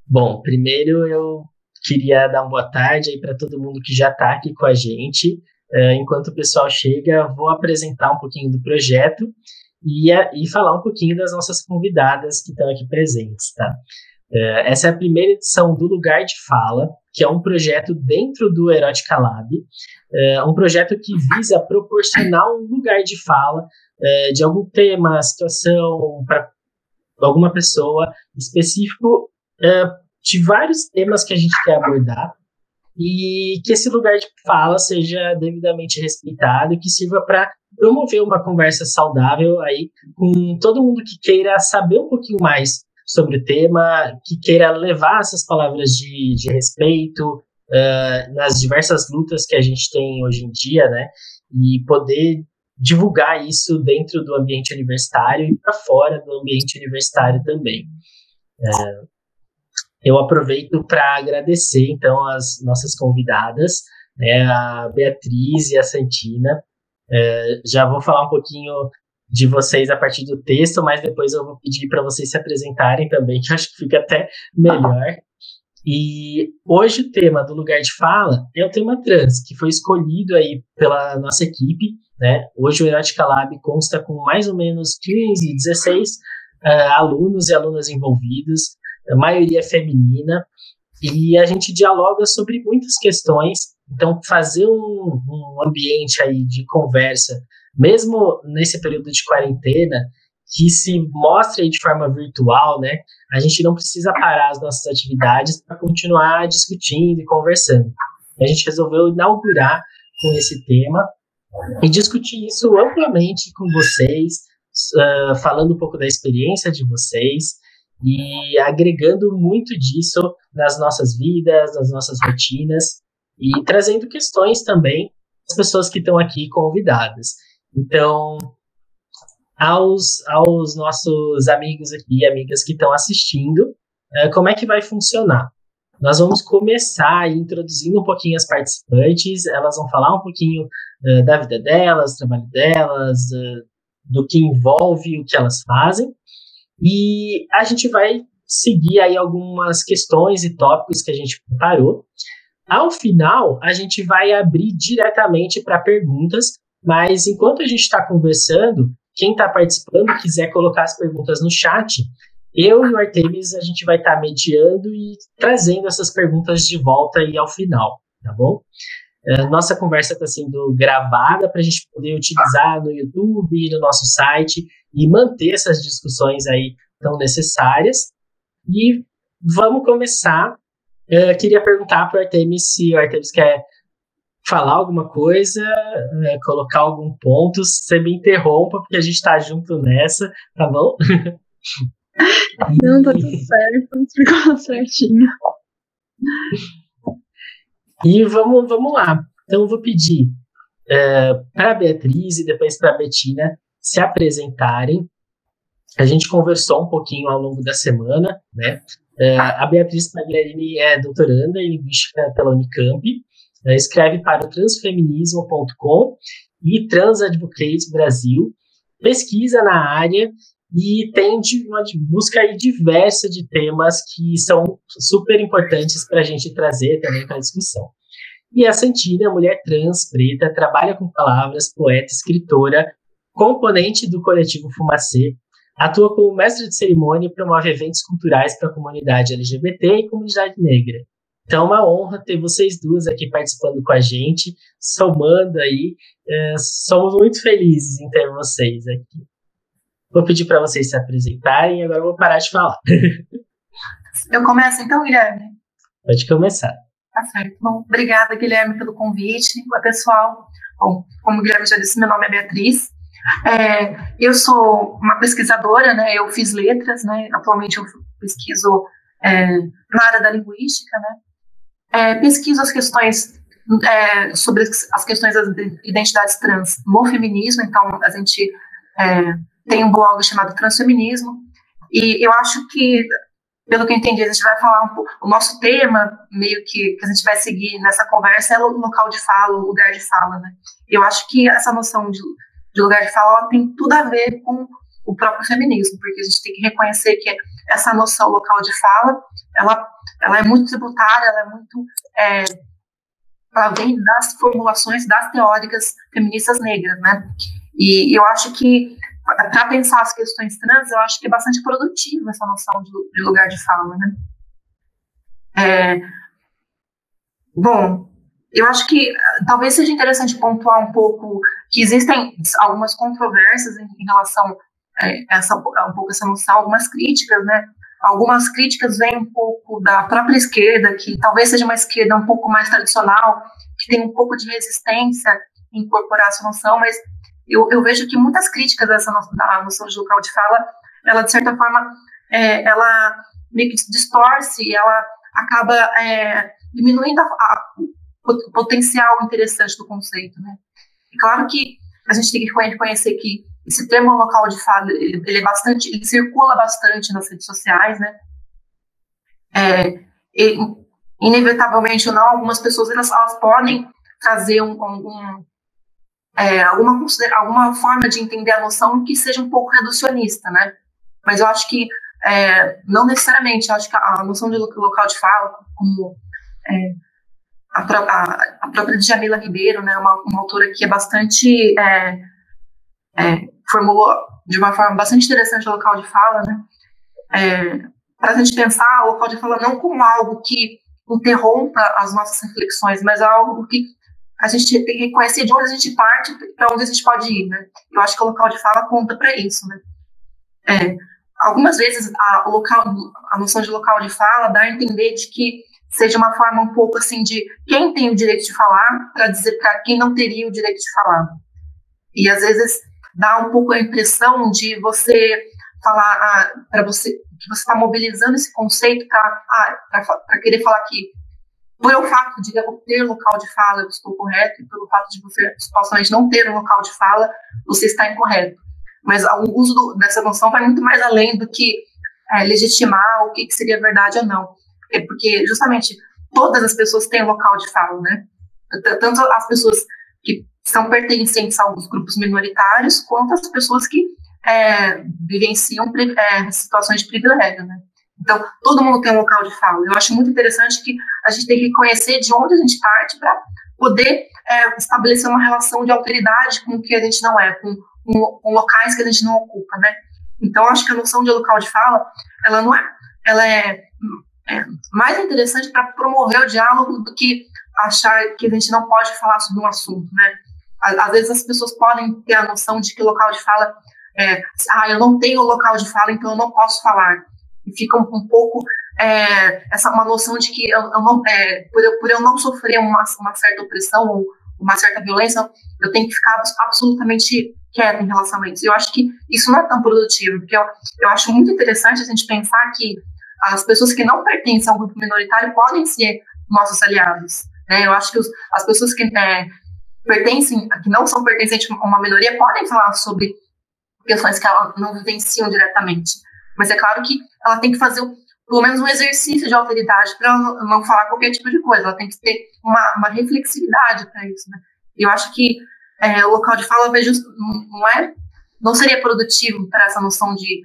Bom, primeiro eu queria dar uma boa tarde aí para todo mundo que já está aqui com a gente. Enquanto o pessoal chega, vou apresentar um pouquinho do projeto e falar um pouquinho das nossas convidadas que estão aqui presentes, tá? Essa é a primeira edição do Lugar de Fala, que é um projeto dentro do Erótica Lab, um projeto que visa proporcionar um lugar de fala de algum tema, situação, para alguma pessoa específico, de vários temas que a gente quer abordar, e que esse lugar de fala seja devidamente respeitado e que sirva para promover uma conversa saudável aí com todo mundo que queira saber um pouquinho mais sobre o tema, que queira levar essas palavras de respeito nas diversas lutas que a gente tem hoje em dia, né? E poder divulgar isso dentro do ambiente universitário e para fora do ambiente universitário também. Eu aproveito para agradecer, então, as nossas convidadas, né, a Beatriz e a Santina. Já vou falar um pouquinho de vocês a partir do texto, mas depois eu vou pedir para vocês se apresentarem também, que eu acho que fica até melhor. E hoje o tema do Lugar de Fala é o tema trans, que foi escolhido aí pela nossa equipe, né? Hoje o Erótica Lab consta com mais ou menos 15, 16 alunos e alunas envolvidos, a maioria é feminina, e a gente dialoga sobre muitas questões. Então, fazer um ambiente aí de conversa, mesmo nesse período de quarentena, que se mostre aí de forma virtual, né? A gente não precisa parar as nossas atividades para continuar discutindo e conversando. A gente resolveu inaugurar com esse tema e discutir isso amplamente com vocês, falando um pouco da experiência de vocês e agregando muito disso nas nossas vidas, nas nossas rotinas e trazendo questões também das pessoas que estão aqui convidadas. Então, aos nossos amigos aqui e amigas que estão assistindo, como é que vai funcionar? Nós vamos começar introduzindo um pouquinho as participantes, elas vão falar um pouquinho da vida delas, do trabalho delas, do que envolve o que elas fazem, e a gente vai seguir aí algumas questões e tópicos que a gente preparou. Ao final, a gente vai abrir diretamente para perguntas, mas enquanto a gente está conversando, quem está participando quiser colocar as perguntas no chat, eu e o Artemis a gente vai estar mediando e trazendo essas perguntas de volta aí ao final, tá bom? Nossa conversa está sendo gravada para a gente poder utilizar no YouTube, no nosso site e manter essas discussões aí tão necessárias. E vamos começar. Queria perguntar para o Artemis se o Artemis quer falar alguma coisa, colocar algum ponto. Você me interrompa, porque a gente está junto nessa, tá bom? Não, tá tudo certo, ficou certinho. E vamos lá. Então, eu vou pedir para a Beatriz e depois para a Bettina se apresentarem. A gente conversou um pouquinho ao longo da semana, né? A Beatriz Pagliarini é doutoranda em Linguística pela Unicamp, escreve para o transfeminismo.com e Trans Advocates Brasil, pesquisa na área e tem uma busca aí diversa de temas que são super importantes para a gente trazer também para a discussão. E a Santina, mulher trans, preta, trabalha com palavras, poeta, escritora, componente do coletivo Fumacê, atua como mestre de cerimônia e promove eventos culturais para a comunidade LGBT e comunidade negra. Então é uma honra ter vocês duas aqui participando com a gente, somando aí. Somos muito felizes em ter vocês aqui. Vou pedir para vocês se apresentarem e agora eu vou parar de falar. Eu começo então, Guilherme? Pode começar. Tá certo. Bom, obrigada, Guilherme, pelo convite. Oi, pessoal. Bom, como o Guilherme já disse, meu nome é Beatriz. Eu sou uma pesquisadora, né? Eu fiz letras, né? Atualmente eu pesquiso na área da linguística, né? Pesquiso as questões sobre as questões das identidades trans no feminismo. Então, a gente tem um blog chamado Transfeminismo, e eu acho que, pelo que eu entendi, a gente vai falar um pouco, o nosso tema, meio que a gente vai seguir nessa conversa, é o local de fala, o lugar de fala, né? Eu acho que essa noção de lugar de fala, ela tem tudo a ver com o próprio feminismo, porque a gente tem que reconhecer que essa noção local de fala ela é muito tributária, ela é muito... ela vem das formulações das teóricas feministas negras, né? E eu acho que, para pensar as questões trans, eu acho que é bastante produtiva essa noção de lugar de fala, né? Bom, eu acho que talvez seja interessante pontuar um pouco que existem algumas controvérsias em relação a um pouco essa noção, algumas críticas, né? Algumas críticas vêm um pouco da própria esquerda, que talvez seja uma esquerda um pouco mais tradicional, que tem um pouco de resistência em incorporar essa noção, mas eu vejo que muitas críticas dessa noção de local de fala, ela, de certa forma, ela meio que distorce, ela acaba diminuindo o potencial interessante do conceito, né? É claro que a gente tem que reconhecer que esse termo local de fala, ele circula bastante nas redes sociais, né? Inevitavelmente ou não, algumas pessoas elas podem trazer alguma forma de entender a noção que seja um pouco reducionista, né? Mas eu acho que não necessariamente. Eu acho que a noção de local de fala, como a própria Djamila Ribeiro, né, uma autora que é bastante formulou de uma forma bastante interessante o local de fala, né? Para a gente pensar o local de fala não como algo que interrompa as nossas reflexões, mas algo que a gente tem que reconhecer de onde a gente parte para onde a gente pode ir, né? Eu acho que o local de fala aponta para isso, né? Algumas vezes a noção de local de fala dá a entender de que seja uma forma um pouco assim de quem tem o direito de falar para dizer para quem não teria o direito de falar. E às vezes dá um pouco a impressão de você falar para você que você está mobilizando esse conceito para querer falar que pelo fato de eu ter local de fala eu estou correto, e pelo fato de você supostamente não ter um local de fala você está incorreto. Mas o uso dessa noção vai muito mais além do que legitimar o que seria verdade ou não. Porque justamente todas as pessoas têm local de fala, né? Tanto as pessoas que são pertencentes a alguns grupos minoritários, quanto as pessoas que vivenciam situações de privilégio, né? Então, todo mundo tem um local de fala. Eu acho muito interessante que a gente tem que conhecer de onde a gente parte para poder estabelecer uma relação de alteridade com o que a gente não é, com locais que a gente não ocupa, né? Então, acho que a noção de local de fala, ela é mais interessante para promover o diálogo do que achar que a gente não pode falar sobre um assunto, né? Às vezes as pessoas podem ter a noção de que local de fala eu não tenho local de fala, então eu não posso falar. E fica um pouco uma noção de que eu não, por eu não sofrer uma certa opressão ou uma certa violência, eu tenho que ficar absolutamente quieta em relação a isso. Eu acho que isso não é tão produtivo, porque eu acho muito interessante a gente pensar que as pessoas que não pertencem a um grupo minoritário podem ser nossos aliados, né? Eu acho que as pessoas que não são pertencentes a uma minoria podem falar sobre questões que ela não vivenciam diretamente. Mas é claro que ela tem que fazer pelo menos um exercício de alteridade para não falar qualquer tipo de coisa. Ela tem que ter uma reflexividade para isso, né? E eu acho que o local de fala não seria produtivo para essa noção de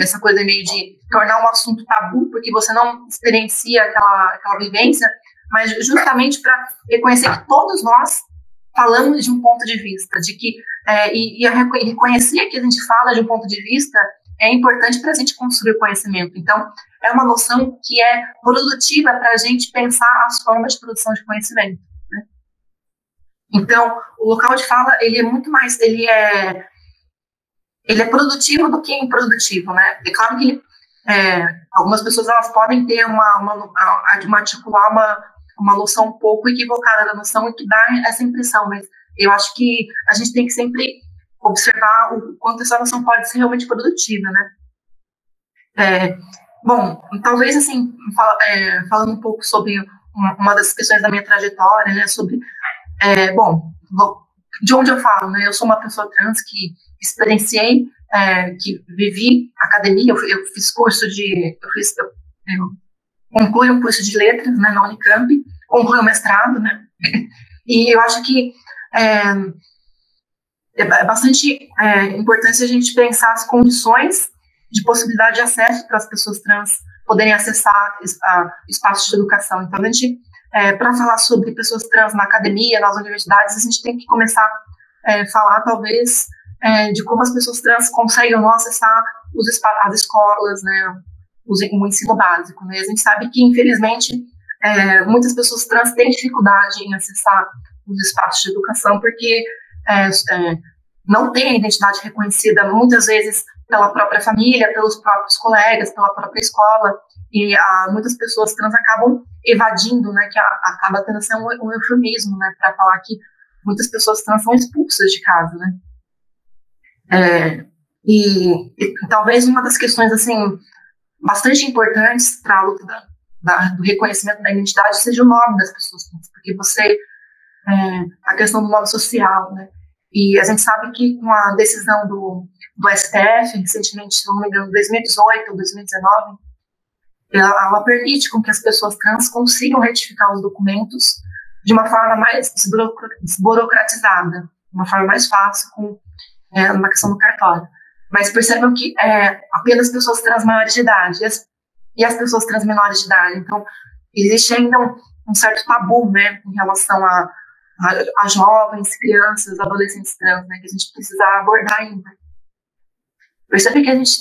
essa coisa meio de tornar um assunto tabu porque você não experiencia aquela vivência, mas justamente para reconhecer que todos nós falamos de um ponto de vista, de que reconhecer que a gente fala de um ponto de vista é importante para a gente construir conhecimento. Então, é uma noção que é produtiva para a gente pensar as formas de produção de conhecimento, né? Então, o local de fala, ele é muito mais, ele é produtivo do que improdutivo, né? É claro que algumas pessoas elas podem ter articular uma noção um pouco equivocada da noção e que dá essa impressão, mas eu acho que a gente tem que sempre observar o quanto essa noção pode ser realmente produtiva, né? Bom, talvez assim, falando um pouco sobre uma das questões da minha trajetória, né, sobre, de onde eu falo, né, eu sou uma pessoa trans que experienciei, que vivi academia, eu fiz curso eu concluí um curso de letras, né, na Unicamp, concluí o mestrado, né, e eu acho que é bastante importante a gente pensar as condições de possibilidade de acesso para as pessoas trans poderem acessar espaços de educação. Então, a gente, para falar sobre pessoas trans na academia, nas universidades, a gente tem que começar a falar, talvez, de como as pessoas trans conseguem ou não acessar as escolas, né, o ensino básico. Né? A gente sabe que, infelizmente, muitas pessoas trans têm dificuldade em acessar os espaços de educação porque não têm a identidade reconhecida, muitas vezes, pela própria família, pelos próprios colegas, pela própria escola, e muitas pessoas trans acabam evadindo, né, que acaba tendo assim, um eufemismo, né, para falar que muitas pessoas trans são expulsas de casa, né. E talvez uma das questões, assim, bastante importantes para a luta do reconhecimento da identidade seja o nome das pessoas trans, porque a questão do nome social, né, e a gente sabe que com a decisão do STF, recentemente, se não me engano, 2018 ou 2019, ela permite com que as pessoas trans consigam retificar os documentos de uma forma mais desburocratizada, de uma forma mais fácil, na questão do cartório. Mas percebam que apenas pessoas trans maiores de idade e as pessoas trans menores de idade. Então, existe ainda um certo tabu, né, em relação a jovens, crianças, adolescentes trans, né, que a gente precisa abordar ainda. Percebe que a gente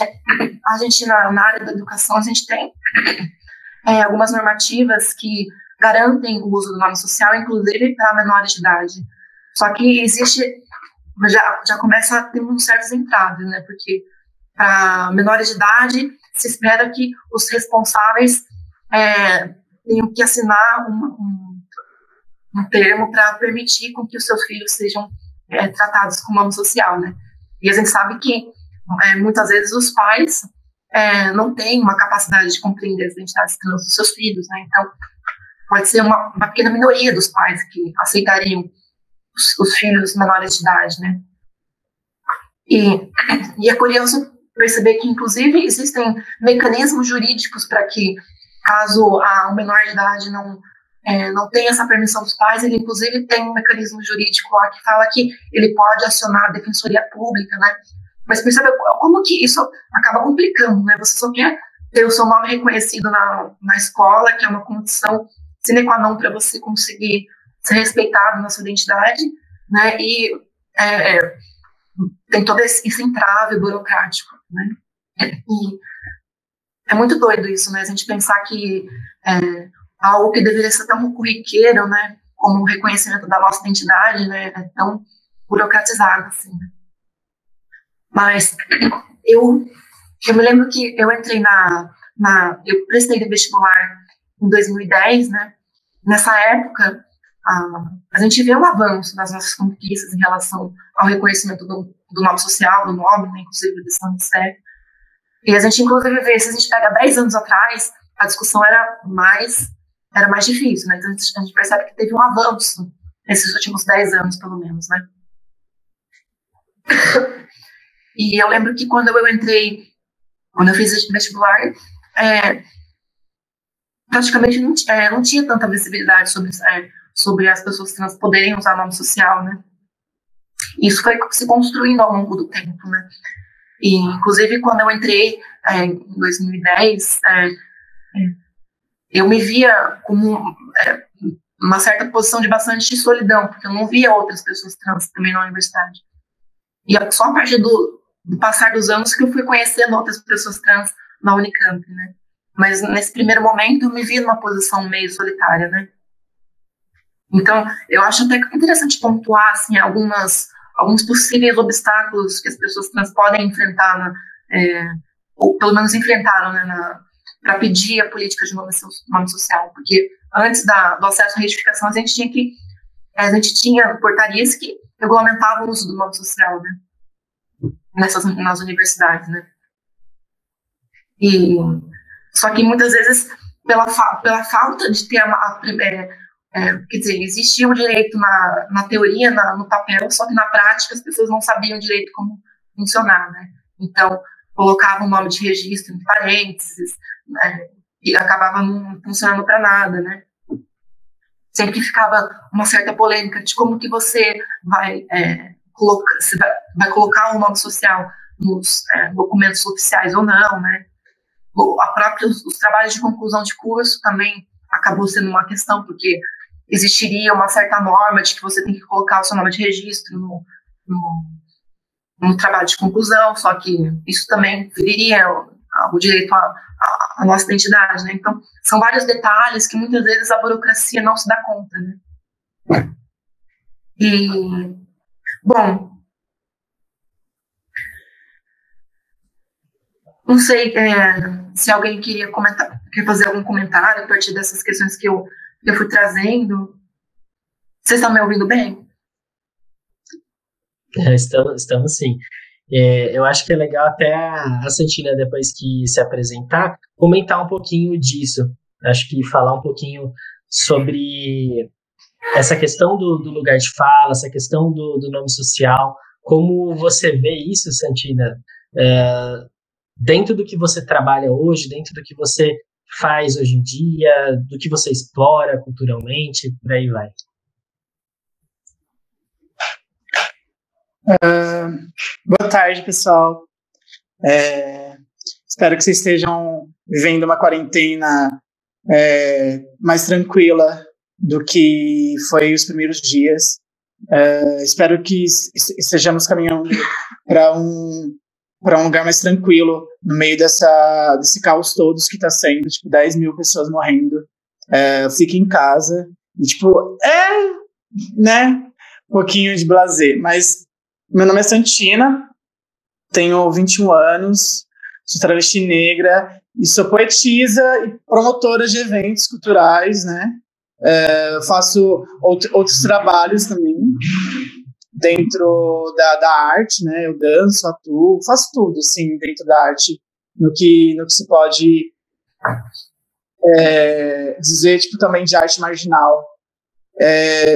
na área da educação, a gente tem algumas normativas que garantem o uso do nome social, inclusive para menores de idade. Só que já começa a ter uns certos entraves, né? Porque para menores de idade se espera que os responsáveis tenham que assinar um termo para permitir com que os seus filhos sejam tratados com nome social, né? E a gente sabe que muitas vezes os pais não têm uma capacidade de compreender as identidades trans dos seus filhos, né? Então, pode ser uma pequena minoria dos pais que aceitariam os filhos menores de idade, né? E é curioso perceber que, inclusive, existem mecanismos jurídicos para que, caso um menor de idade não tenha essa permissão dos pais, ele, inclusive, tem um mecanismo jurídico lá que fala que ele pode acionar a defensoria pública, né? Mas percebe como que isso acaba complicando, né? Você só quer ter o seu nome reconhecido na escola, que é uma condição sine qua non para você conseguir ser respeitado na sua identidade, né? E tem todo esse entrave burocrático, né? E é muito doido isso, né? A gente pensar que algo que deveria ser tão corriqueiro, né? Como o reconhecimento da nossa identidade, né? É tão burocratizado, assim, né? Mas eu me lembro que eu entrei eu prestei vestibular em 2010, né? Nessa época, a gente vê um avanço das nossas conquistas em relação ao reconhecimento do nome social, do nome, né? Inclusive do CEP. E a gente, inclusive, vê, se a gente pega 10 anos atrás, a discussão era mais difícil, né? Então, a gente percebe que teve um avanço nesses últimos 10 anos, pelo menos, né? E eu lembro que quando eu fiz vestibular, praticamente não tinha tanta visibilidade sobre as pessoas trans poderem usar nome social, né? Isso foi se construindo ao longo do tempo, né? E, inclusive, quando eu entrei em 2010, eu me via como uma certa posição de bastante solidão, porque eu não via outras pessoas trans também na universidade. E só a partir do passar dos anos que eu fui conhecendo outras pessoas trans na Unicamp, né? Mas nesse primeiro momento eu me vi numa posição meio solitária, né? Então, eu acho até interessante pontuar, assim, alguns possíveis obstáculos que as pessoas trans podem enfrentar, ou pelo menos enfrentaram, né, para pedir a política de nome social, porque antes do acesso à retificação a gente tinha portarias que regulamentavam o uso do nome social, né? Nas universidades, né? Só que muitas vezes, pela falta de ter quer dizer, existia um direito na teoria, no papel, só que na prática as pessoas não sabiam direito como funcionar, né? Então, colocavam o nome de registro em parênteses, né? E acabava não funcionando para nada, né? Sempre ficava uma certa polêmica de como que você vai colocar o nome social nos documentos oficiais ou não, né? os trabalhos de conclusão de curso também acabou sendo uma questão, porque existiria uma certa norma de que você tem que colocar o seu nome de registro no trabalho de conclusão, só que isso também feriria o direito à nossa identidade, né? Então, são vários detalhes que muitas vezes a burocracia não se dá conta, né? E, bom, não sei se alguém quer fazer algum comentário a partir dessas questões que eu fui trazendo. Vocês estão me ouvindo bem? Estamos sim. Eu acho que é legal até a Santina, depois que se apresentar, comentar um pouquinho disso. Acho que falar um pouquinho sobre essa questão do lugar de fala, essa questão do nome social. Como você vê isso, Santina, dentro do que você trabalha hoje, dentro do que você faz hoje em dia, do que você explora culturalmente, por aí vai. Boa tarde, pessoal. Espero que vocês estejam vivendo uma quarentena mais tranquila do que foi os primeiros dias. Espero que estejamos caminhando para um lugar mais tranquilo no meio desse caos todo que está sendo, 10 mil pessoas morrendo. Fique em casa. E, né, um pouquinho de blasé, mas meu nome é Santina, tenho 21 anos, sou travesti negra e sou poetisa e promotora de eventos culturais, né? Faço outros trabalhos também dentro da arte, né? Eu danço, atuo, faço tudo, assim, dentro da arte, no que se pode dizer, também de arte marginal.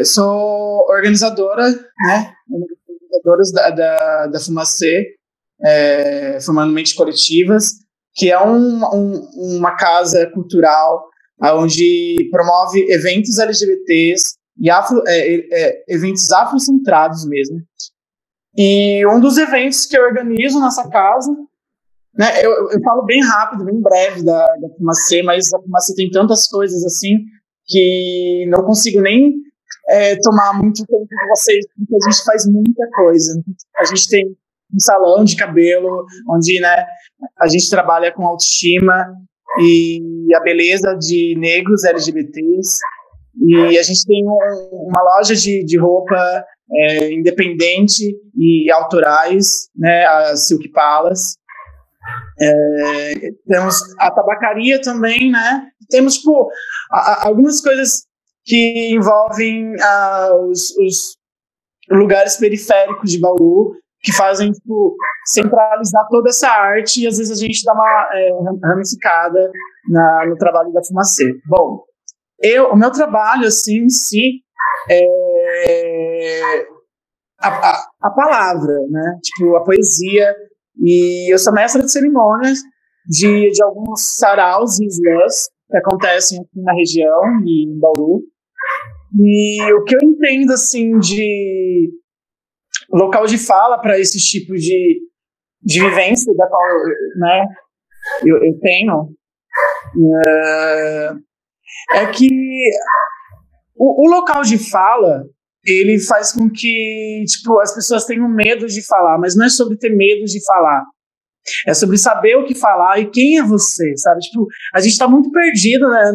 Sou organizadora, né? Organizadoras da Fumacê, formando mentes coletivas, que é uma casa cultural onde promove eventos LGBTs e eventos afrocentrados mesmo. E um dos eventos que eu organizo nessa casa, né, eu falo bem rápido, bem breve da Fumacê, mas a Fumacê tem tantas coisas assim que não consigo nem tomar muito tempo de vocês, porque a gente faz muita coisa. A gente tem um salão de cabelo, onde, né, a gente trabalha com autoestima e a beleza de negros LGBTs. E a gente tem uma loja de roupa independente e autorais, né, a Silk Palace. Temos a tabacaria também, né? Temos, algumas coisas que envolvem os lugares periféricos de Bauru, que fazem, centralizar toda essa arte, e às vezes a gente dá uma ramificada no trabalho da Fumacê. Bom, o meu trabalho, assim, em si, a palavra, né? A poesia, e eu sou mestra de cerimônias de alguns saraus e slams que acontecem aqui na região e em Bauru. E o que eu entendo, assim, de local de fala para esse tipo de vivência da qual, né, eu tenho, é que o local de fala, ele faz com que, as pessoas tenham medo de falar, mas não é sobre ter medo de falar. É sobre saber o que falar e quem é você, sabe? A gente está muito perdido, né,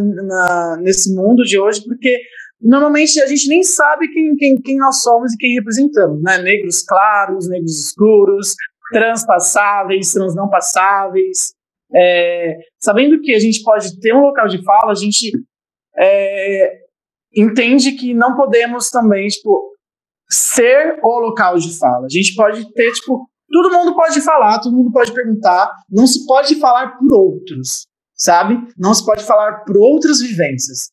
nesse mundo de hoje, porque normalmente a gente nem sabe quem nós somos e quem representamos, né? Negros claros, negros escuros, transpassáveis, trans não passáveis. Sabendo que a gente pode ter um local de fala, a gente entende que não podemos também, ser o local de fala. A gente pode ter, todo mundo pode falar, todo mundo pode perguntar, não se pode falar por outros, sabe? Não se pode falar por outras vivências.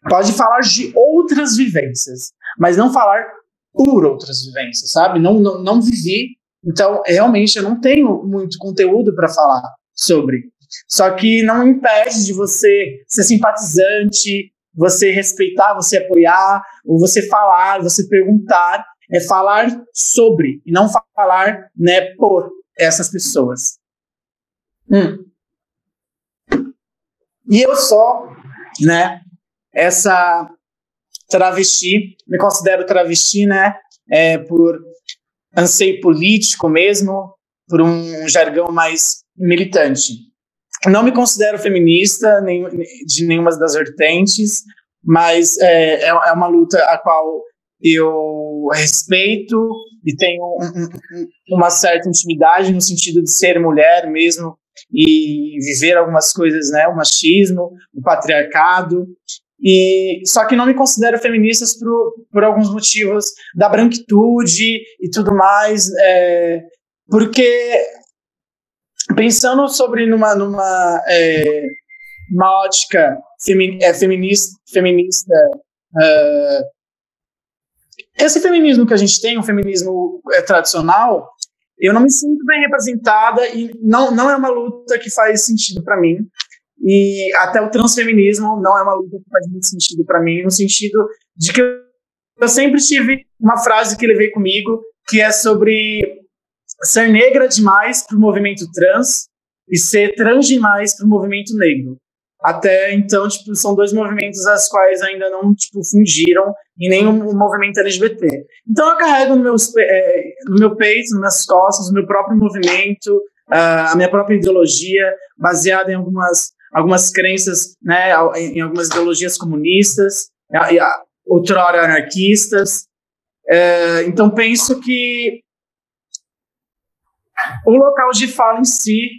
Pode falar de outras vivências, mas não falar por outras vivências, sabe? Não vivi. Então, realmente, eu não tenho muito conteúdo para falar sobre. Só que não impede de você ser simpatizante, você respeitar, você apoiar, ou você falar, você perguntar. É falar sobre, e não falar, né, por essas pessoas. E eu sou, né, essa travesti, me considero travesti, né, por anseio político mesmo, por um jargão mais militante. Não me considero feminista de nenhuma das vertentes, mas é uma luta a qual eu respeito e tenho uma certa intimidade no sentido de ser mulher mesmo e viver algumas coisas, né, o machismo, o patriarcado, e só que não me considero feminista por alguns motivos da branquitude e tudo mais, porque pensando sobre numa ótica feminista, esse feminismo que a gente tem, um feminismo tradicional, eu não me sinto bem representada e não é uma luta que faz sentido para mim. E até o transfeminismo não é uma luta que faz muito sentido para mim, no sentido de que eu sempre tive uma frase que levei comigo, que é sobre ser negra demais para o movimento trans e ser trans demais para o movimento negro. Até então, tipo, são dois movimentos as quais ainda não, tipo, fundiram em nenhum movimento LGBT. Então eu carrego no meu peito, nas minhas costas, o meu próprio movimento, a minha própria ideologia, baseada em algumas crenças, né, em algumas ideologias comunistas, outrora anarquistas. Então penso que o local de fala em si,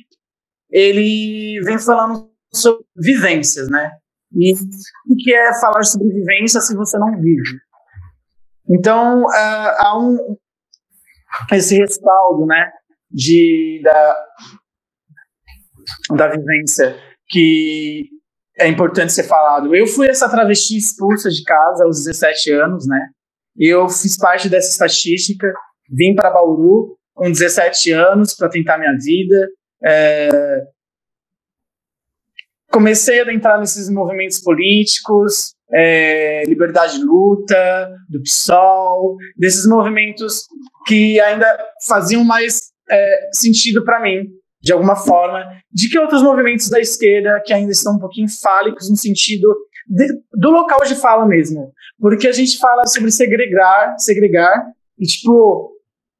ele vem falando sobre vivências, né? E o que é falar sobre vivência se você não vive? Então, há esse respaldo, né, da vivência que é importante ser falado. Eu fui essa travesti expulsa de casa aos 17 anos, né? Eu fiz parte dessa estatística, vim para Bauru com 17 anos para tentar minha vida. Comecei a entrar nesses movimentos políticos, Liberdade de Luta, do PSOL, desses movimentos que ainda faziam mais sentido para mim, de alguma forma, de que outros movimentos da esquerda que ainda estão um pouquinho fálicos no sentido do local de fala mesmo. Porque a gente fala sobre segregar, e tipo,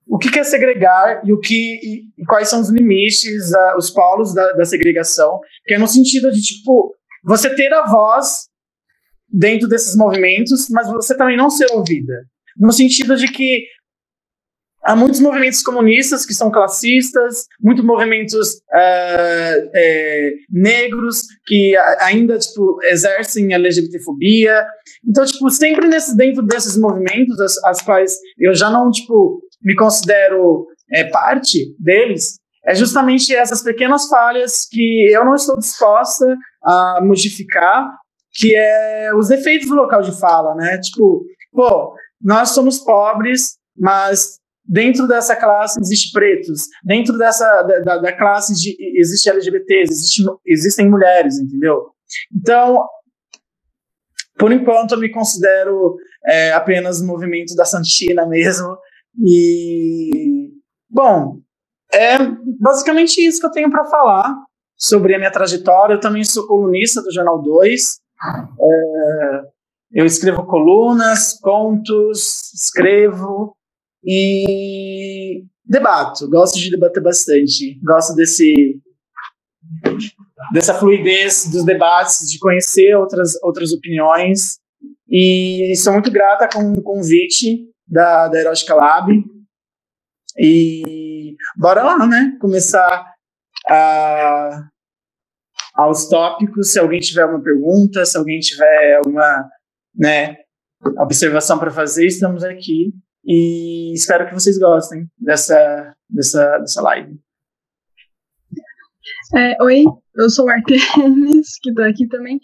o que é segregar e quais são os limites, os polos da segregação, que é no sentido de, tipo, você ter a voz dentro desses movimentos, mas você também não ser ouvida. No sentido de que há muitos movimentos comunistas que são classistas, muitos movimentos negros que ainda, tipo, exercem a LGBTfobia. Então, tipo, sempre dentro desses movimentos, as quais eu já não, tipo, me considero parte deles, é justamente essas pequenas falhas que eu não estou disposta a modificar, que é os efeitos do local de fala, né? Tipo, nós somos pobres, mas dentro dessa classe existe pretos, dentro da classe existe LGBT, existem mulheres, entendeu? Então, por enquanto, eu me considero apenas o movimento da Santina mesmo. E, bom, é basicamente isso que eu tenho para falar sobre a minha trajetória. Eu também sou colunista do Jornal 2. Eu escrevo colunas, contos, escrevo e debato. Gosto de debater bastante. Gosto dessa fluidez dos debates, de conhecer outras opiniões. E sou muito grata com o convite da Erótica Lab. E bora lá, né? Começar aos tópicos. Se alguém tiver alguma pergunta, se alguém tiver alguma, né, observação para fazer, estamos aqui. E espero que vocês gostem dessa live. Oi, eu sou o Artemis, que tô aqui também,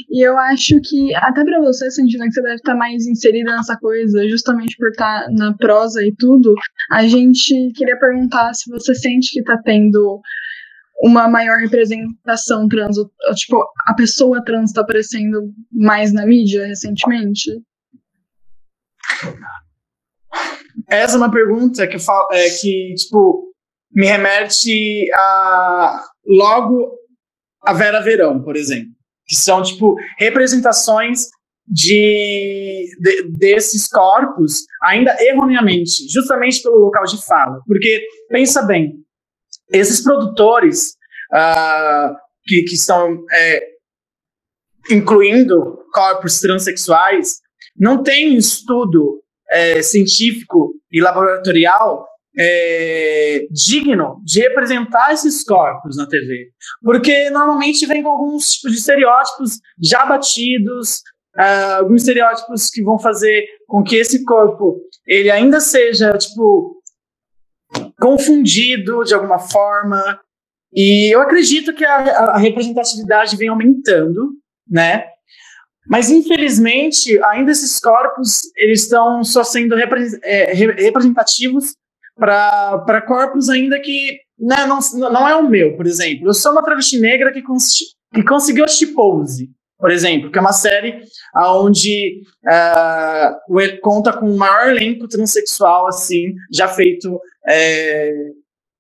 e eu acho que, até pra você, Santina, que você deve estar mais inserida nessa coisa, justamente por estar na prosa e tudo, a gente queria perguntar se você sente que tá tendo uma maior representação trans, tipo, a pessoa trans tá aparecendo mais na mídia recentemente? Essa é uma pergunta que tipo, me remete logo a Vera Verão, por exemplo. que são, tipo, representações desses corpos, ainda erroneamente, justamente pelo local de fala. Porque, pensa bem, esses produtores que estão incluindo corpos transexuais não têm estudo científico e laboratorial digno de representar esses corpos na TV, porque normalmente vem com alguns tipos de estereótipos já batidos, alguns estereótipos que vão fazer com que esse corpo ele ainda seja tipo confundido de alguma forma. E eu acredito que a representatividade vem aumentando, né? Mas, infelizmente, ainda esses corpos eles estão só sendo representativos para corpos ainda que, né, não é o meu, por exemplo. Eu sou uma travesti negra que conseguiu assistir Pose, por exemplo, que é uma série onde conta com o maior elenco transexual assim, já feito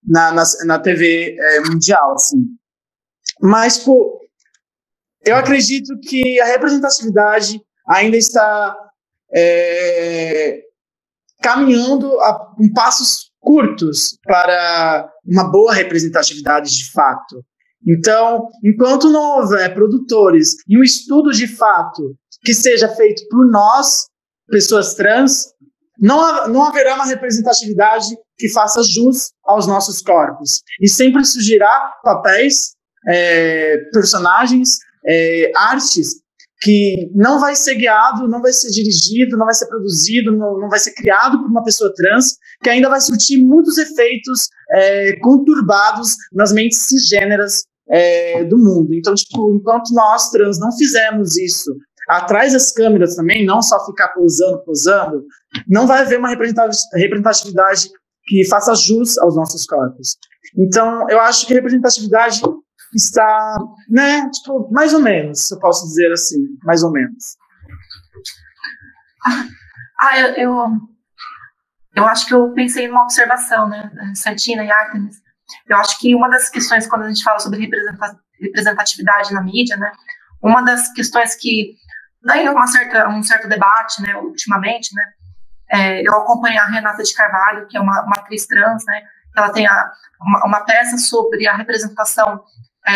na TV mundial. Assim. Mas, pô, eu acredito que a representatividade ainda está caminhando com passos curtos para uma boa representatividade de fato. Então, enquanto não houver produtores e um estudo de fato que seja feito por nós, pessoas trans, não haverá uma representatividade que faça jus aos nossos corpos. E sempre surgirá papéis, personagens, artes que não vai ser guiado, não vai ser dirigido, não vai ser produzido, não vai ser criado por uma pessoa trans, que ainda vai surtir muitos efeitos conturbados nas mentes cisgêneras do mundo. Então, tipo, enquanto nós trans não fizermos isso atrás das câmeras também, não só ficar posando, não vai haver uma representatividade que faça jus aos nossos corpos. Então, eu acho que a representatividade está, né, tipo, mais ou menos, eu posso dizer assim, mais ou menos. Eu acho que eu pensei numa observação, né, Santina e Artemis. Eu acho que uma das questões, quando a gente fala sobre representatividade na mídia, né, uma das questões que dá um certo debate, né, ultimamente, né, eu acompanho a Renata de Carvalho, que é uma atriz trans, né, ela tem uma peça sobre a representação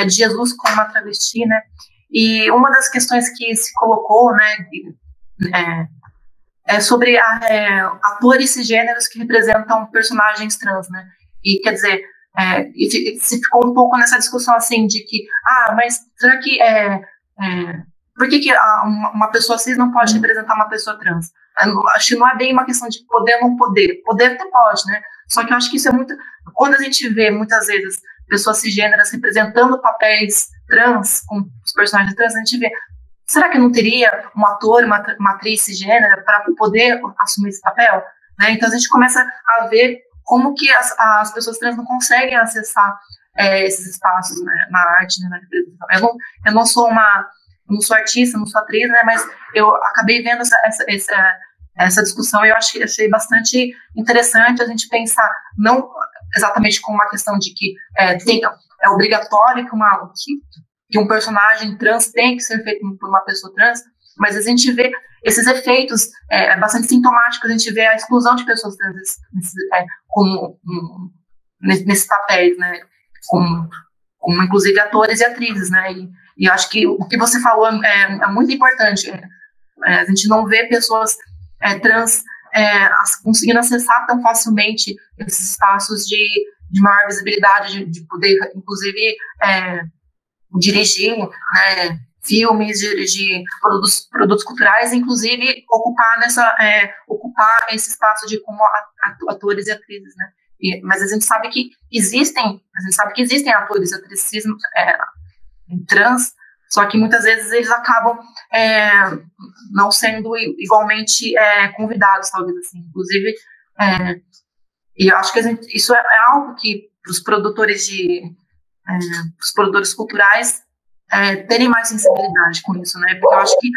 de Jesus como uma travesti, né, e uma das questões que se colocou, né, é sobre atores cisgêneros que representam personagens trans, né, e quer dizer, se ficou um pouco nessa discussão assim de que, mas será que por que uma pessoa cis não pode representar uma pessoa trans? Acho que não é bem uma questão de poder ou não poder. Poder até pode, né? Só que eu acho que isso é muito... Quando a gente vê, muitas vezes, pessoas cisgêneras representando papéis trans, com os personagens trans, a gente vê, será que não teria um ator, uma atriz cisgênera para poder assumir esse papel? Né? Então a gente começa a ver como que as pessoas trans não conseguem acessar esses espaços, né, na arte, né, na representação. Eu não sou artista, não sou atriz, né, mas eu acabei vendo essa discussão e eu achei bastante interessante a gente pensar, não exatamente como uma questão de que é obrigatório que um personagem trans tem que ser feito por uma pessoa trans, mas a gente vê esses efeitos bastante sintomáticos, a gente vê a exclusão de pessoas trans nesses papéis, né, como inclusive atores e atrizes, né, e eu acho que o que você falou é muito importante. A gente não vê pessoas trans conseguindo acessar tão facilmente esses espaços de maior visibilidade, de poder, inclusive, dirigir, né, filmes, dirigir produtos culturais, inclusive ocupar esse espaço de como atores e atrizes, né? Mas a gente sabe que existem atores e atrizes trans, só que muitas vezes eles acabam não sendo igualmente convidados, talvez assim. Inclusive, e eu acho que isso é algo que os produtores culturais terem mais sensibilidade com isso, né? Porque eu acho que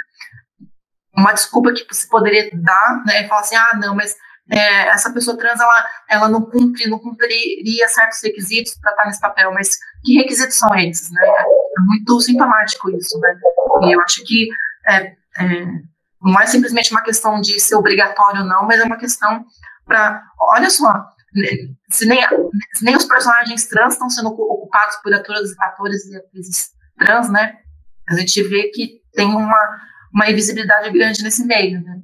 uma desculpa que você poderia dar, né, é falar assim, não, mas essa pessoa trans, ela não cumpriria certos requisitos para estar nesse papel, mas que requisitos são esses, né? É muito sintomático isso, né? E eu acho que não é simplesmente uma questão de ser obrigatório ou não, mas é uma questão para... Olha só, se nem os personagens trans estão sendo ocupados por atores e atrizes trans, né? A gente vê que tem uma invisibilidade grande nesse meio, né?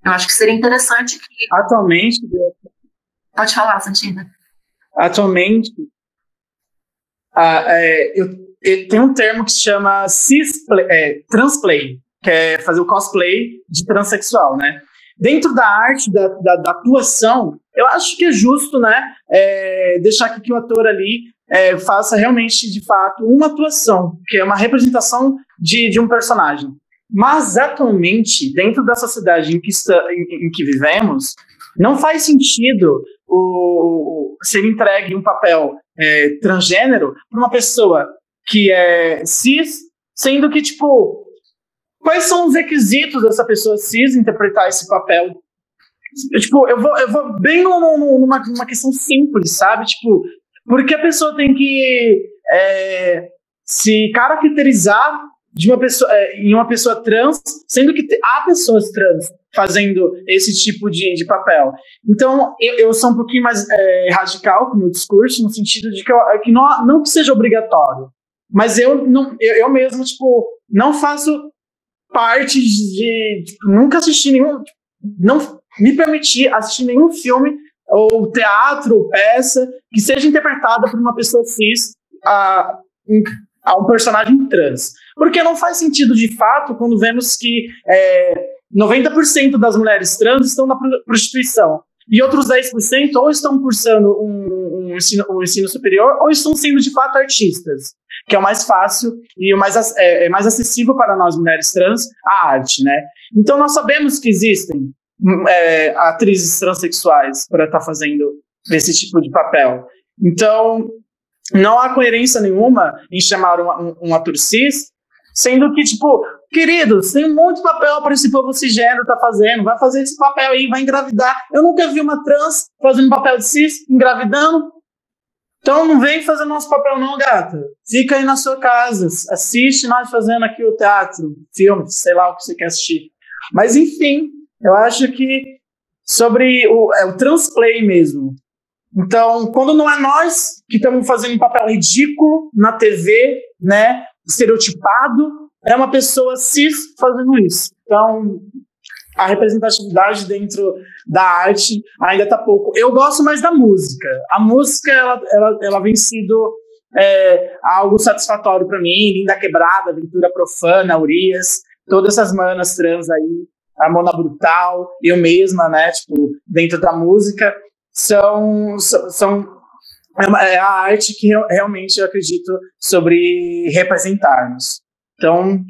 Eu acho que seria interessante que... Atualmente... Pode falar, Santina. Atualmente, tem um termo que se chama transplay, que é fazer o cosplay de transexual, né? Dentro da arte, da atuação, eu acho que é justo, né, deixar que o ator ali faça realmente, de fato, uma atuação, que é uma representação de um personagem. Mas, atualmente, dentro da sociedade em que vivemos, não faz sentido ser entregue um papel transgênero para uma pessoa que é cis, sendo que, tipo, quais são os requisitos dessa pessoa cis interpretar esse papel? Tipo, eu vou bem numa questão simples, sabe? Tipo, por que a pessoa tem que se caracterizar em uma pessoa trans, sendo que há pessoas trans fazendo esse tipo de papel? Então, eu sou um pouquinho mais radical com o meu discurso, no sentido de que não que seja obrigatório, mas eu mesmo, tipo, não faço parte de nunca assisti nenhum, não me permitir assistir nenhum filme ou teatro ou peça que seja interpretada por uma pessoa cis a um personagem trans, porque não faz sentido de fato quando vemos que 90% das mulheres trans estão na prostituição e outros 10% ou estão cursando um ensino superior ou estão sendo de fato artistas, que é o mais fácil e mais acessível para nós mulheres trans, a arte, né? Então nós sabemos que existem atrizes transexuais para estar fazendo esse tipo de papel. Então não há coerência nenhuma em chamar um ator cis, sendo que, tipo, queridos, tem um monte de papel para esse povo cisgênero tá fazendo, vai fazer esse papel aí, vai engravidar. Eu nunca vi uma trans fazendo papel de cis, engravidando. Então não vem fazer nosso papel não, gata. Fica aí na sua casa, assiste nós fazendo aqui o teatro, filme, sei lá o que você quer assistir. Mas enfim, eu acho que sobre o transplay mesmo. Então, quando não é nós que estamos fazendo um papel ridículo na TV, né, estereotipado, é uma pessoa cis fazendo isso. Então, a representatividade dentro da arte ainda está pouco. Eu gosto mais da música. A música, ela vem sido algo satisfatório para mim. Linda Quebrada, Aventura Profana, Urias, todas essas manas trans aí, a Mona Brutal, eu mesma, né, tipo, dentro da música, são a arte que realmente eu acredito sobre representarmos. Então,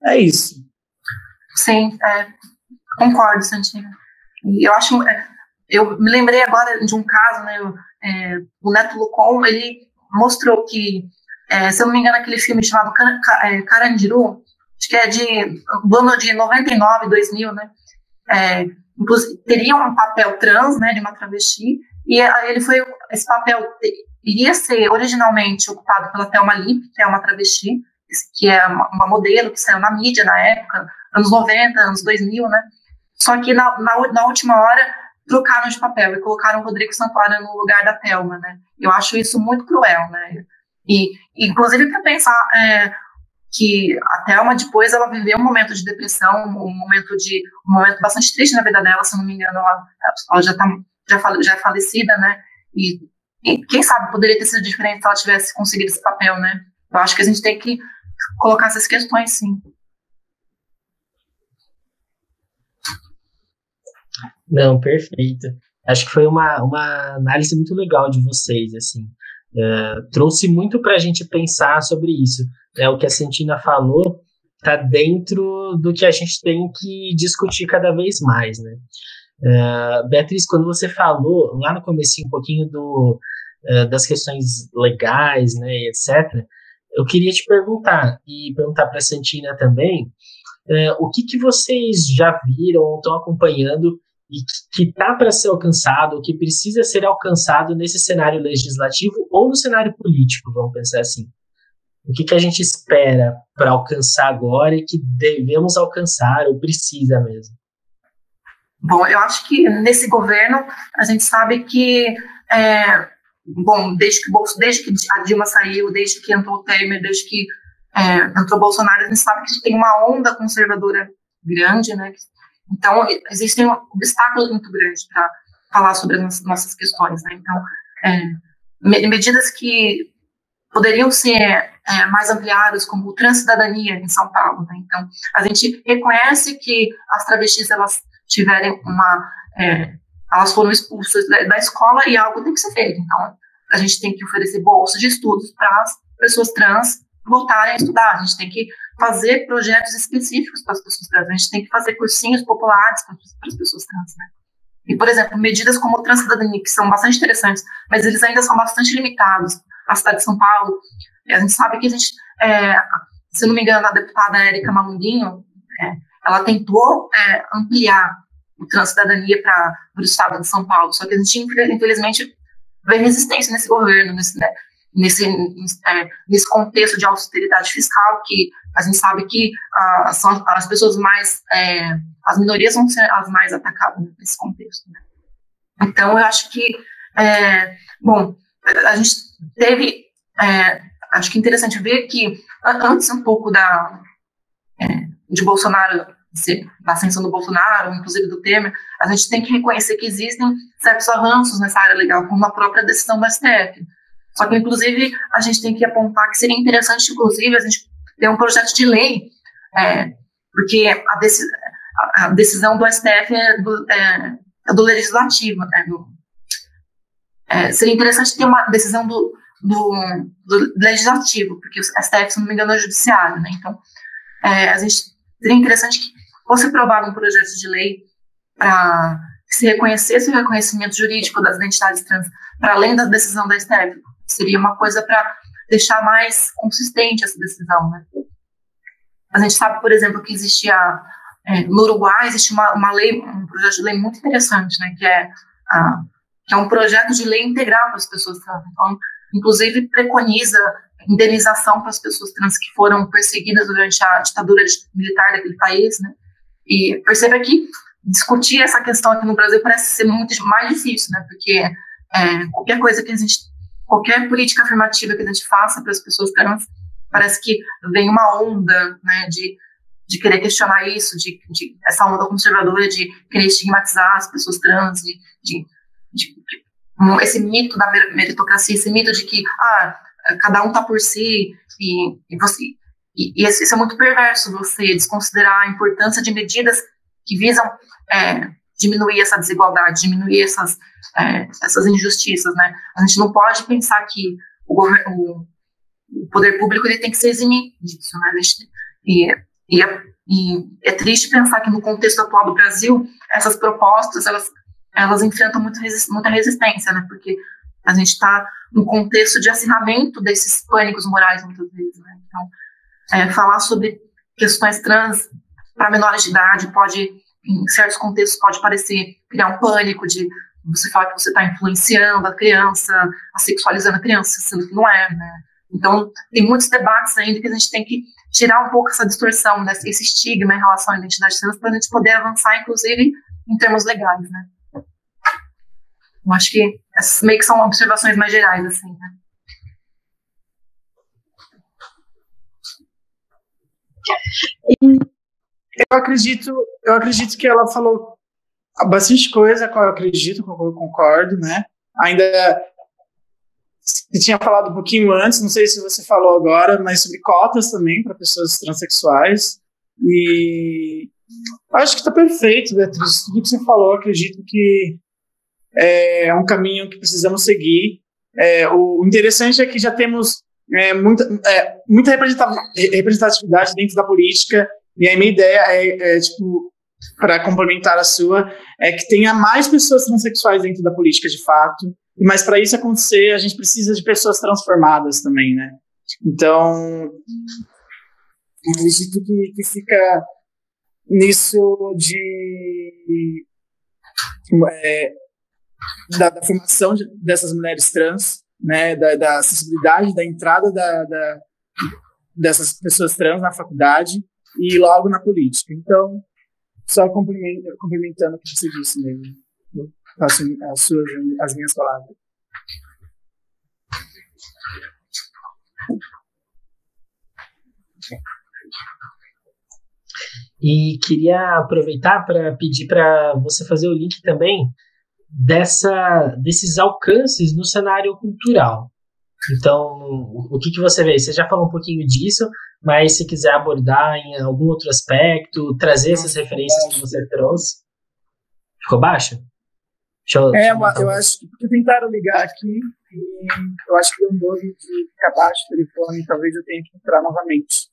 é isso. Sim, concordo, Santina. Eu me lembrei agora de um caso, né, o Neto Lucon, ele mostrou que, se eu não me engano, aquele filme chamado Carandiru, acho que é do ano de 99, 2000, né, teria um papel trans, né, de uma travesti, e esse papel iria ser originalmente ocupado pela Thelma Lippe, que é uma travesti, que é uma modelo que saiu na mídia na época, anos 90, anos 2000, né, só que na última hora trocaram de papel e colocaram o Rodrigo Santoro no lugar da Thelma, né, eu acho isso muito cruel, né, e inclusive para pensar que a Thelma depois ela viveu um momento de depressão, um momento bastante triste na vida dela, se eu não me engano, ela já é falecida, né, e quem sabe poderia ter sido diferente se ela tivesse conseguido esse papel, né, eu acho que a gente tem que colocar essas questões, sim. Não, perfeito. Acho que foi uma análise muito legal de vocês, assim, trouxe muito para a gente pensar sobre isso. O que a Santina falou está dentro do que a gente tem que discutir cada vez mais, né? Beatriz, quando você falou lá no comecinho um pouquinho das questões legais, né, etc., eu queria te perguntar, e perguntar para a Santina também, o que vocês já viram ou estão acompanhando e que está para ser alcançado, ou que precisa ser alcançado nesse cenário legislativo ou no cenário político, vamos pensar assim. O que a gente espera para alcançar agora e que devemos alcançar ou precisa mesmo? Bom, eu acho que nesse governo a gente sabe que, desde que a Dilma saiu, desde que entrou o Temer, desde que entrou o Bolsonaro, a gente sabe que tem uma onda conservadora grande, né? Então, existem obstáculos muito grandes para falar sobre as nossas questões, né? Então, medidas que poderiam ser mais ampliadas, como o Transcidadania em São Paulo, né? Então, a gente reconhece que as travestis, elas elas foram expulsas da escola e algo tem que ser feito. Então, a gente tem que oferecer bolsas de estudos para as pessoas trans voltarem a estudar. A gente tem que fazer projetos específicos para as pessoas trans. A gente tem que fazer cursinhos populares para as pessoas trans, né? E, por exemplo, medidas como o Transcidadania, que são bastante interessantes, mas eles ainda são bastante limitados. A cidade de São Paulo, a gente sabe que se não me engano, a deputada Érica Malunguinho, ela tentou ampliar o Transcidadania para o estado de São Paulo, só que a gente, infelizmente, vê resistência nesse governo, nesse contexto de austeridade fiscal, que a gente sabe que são as pessoas mais, as minorias vão ser as mais atacadas nesse contexto, né? Então, eu acho que, a gente teve, acho que é interessante ver que antes um pouco de Bolsonaro, da ascensão do Bolsonaro, inclusive do Temer, a gente tem que reconhecer que existem certos avanços nessa área legal, como a própria decisão do STF. Só que, inclusive, a gente tem que apontar que seria interessante, inclusive, a gente ter um projeto de lei, porque a decisão do STF é do legislativo, né? Seria interessante ter uma decisão do legislativo, porque o STF, se não me engano, é judiciário, né? Então, seria interessante que fosse aprovado um projeto de lei para que se reconhecesse o reconhecimento jurídico das identidades trans, para além da decisão da STF. Seria uma coisa para deixar mais consistente essa decisão, né? A gente sabe, por exemplo, que no Uruguai existe uma lei, um projeto de lei muito interessante, né? Que é um projeto de lei integral para as pessoas trans. Então, inclusive, preconiza indenização para as pessoas trans que foram perseguidas durante a ditadura militar daquele país, né? E perceba que discutir essa questão aqui no Brasil parece ser muito mais difícil, né? Porque qualquer política afirmativa que a gente faça para as pessoas trans, parece que vem uma onda, né, de querer questionar isso, de essa onda conservadora de querer estigmatizar as pessoas trans, esse mito da meritocracia, esse mito de que cada um está por si, e isso é muito perverso, você desconsiderar a importância de medidas que visam diminuir essa desigualdade, diminuir essas injustiças, né? A gente não pode pensar que o poder público ele tem que se eximir disso, né? E é triste pensar que no contexto atual do Brasil, essas propostas, elas enfrentam muita resistência, né? Porque a gente está num contexto de acirramento desses pânicos morais, muitas vezes, né? Então, falar sobre questões trans para menores de idade em certos contextos, pode parecer criar um pânico de você falar que você está influenciando a criança, sexualizando a criança, sendo que não é, né? Então, tem muitos debates ainda que a gente tem que tirar um pouco essa distorção, né, esse estigma em relação à identidade trans, para a gente poder avançar, inclusive, em termos legais, né? Eu acho que essas meio que são observações mais gerais, assim, né? Eu acredito que ela falou bastante coisa, com a qual eu acredito, com a qual eu concordo, né? Ainda você tinha falado um pouquinho antes, não sei se você falou agora, mas sobre cotas também para pessoas transexuais. E acho que está perfeito, Beatriz. Tudo que você falou, acredito que é um caminho que precisamos seguir. O interessante é que já temos muita representatividade dentro da política, e a minha ideia para complementar a sua, é que tenha mais pessoas transexuais dentro da política de fato, mas para isso acontecer, a gente precisa de pessoas transformadas também, né? Então, eu acredito que fica nisso da formação dessas mulheres trans, né, da acessibilidade, da entrada dessas pessoas trans na faculdade e logo na política. Então, só complementando o que você disse mesmo. Eu faço as minhas palavras. E queria aproveitar para pedir para você fazer o link também desses alcances no cenário cultural. Então, o que você vê? Você já falou um pouquinho disso, mas se quiser abordar em algum outro aspecto, trazer essas referências que você trouxe. Ficou baixo? Eu acho que tentaram ligar aqui e eu acho que deu um bug de ficar baixo o telefone, talvez eu tenha que entrar novamente.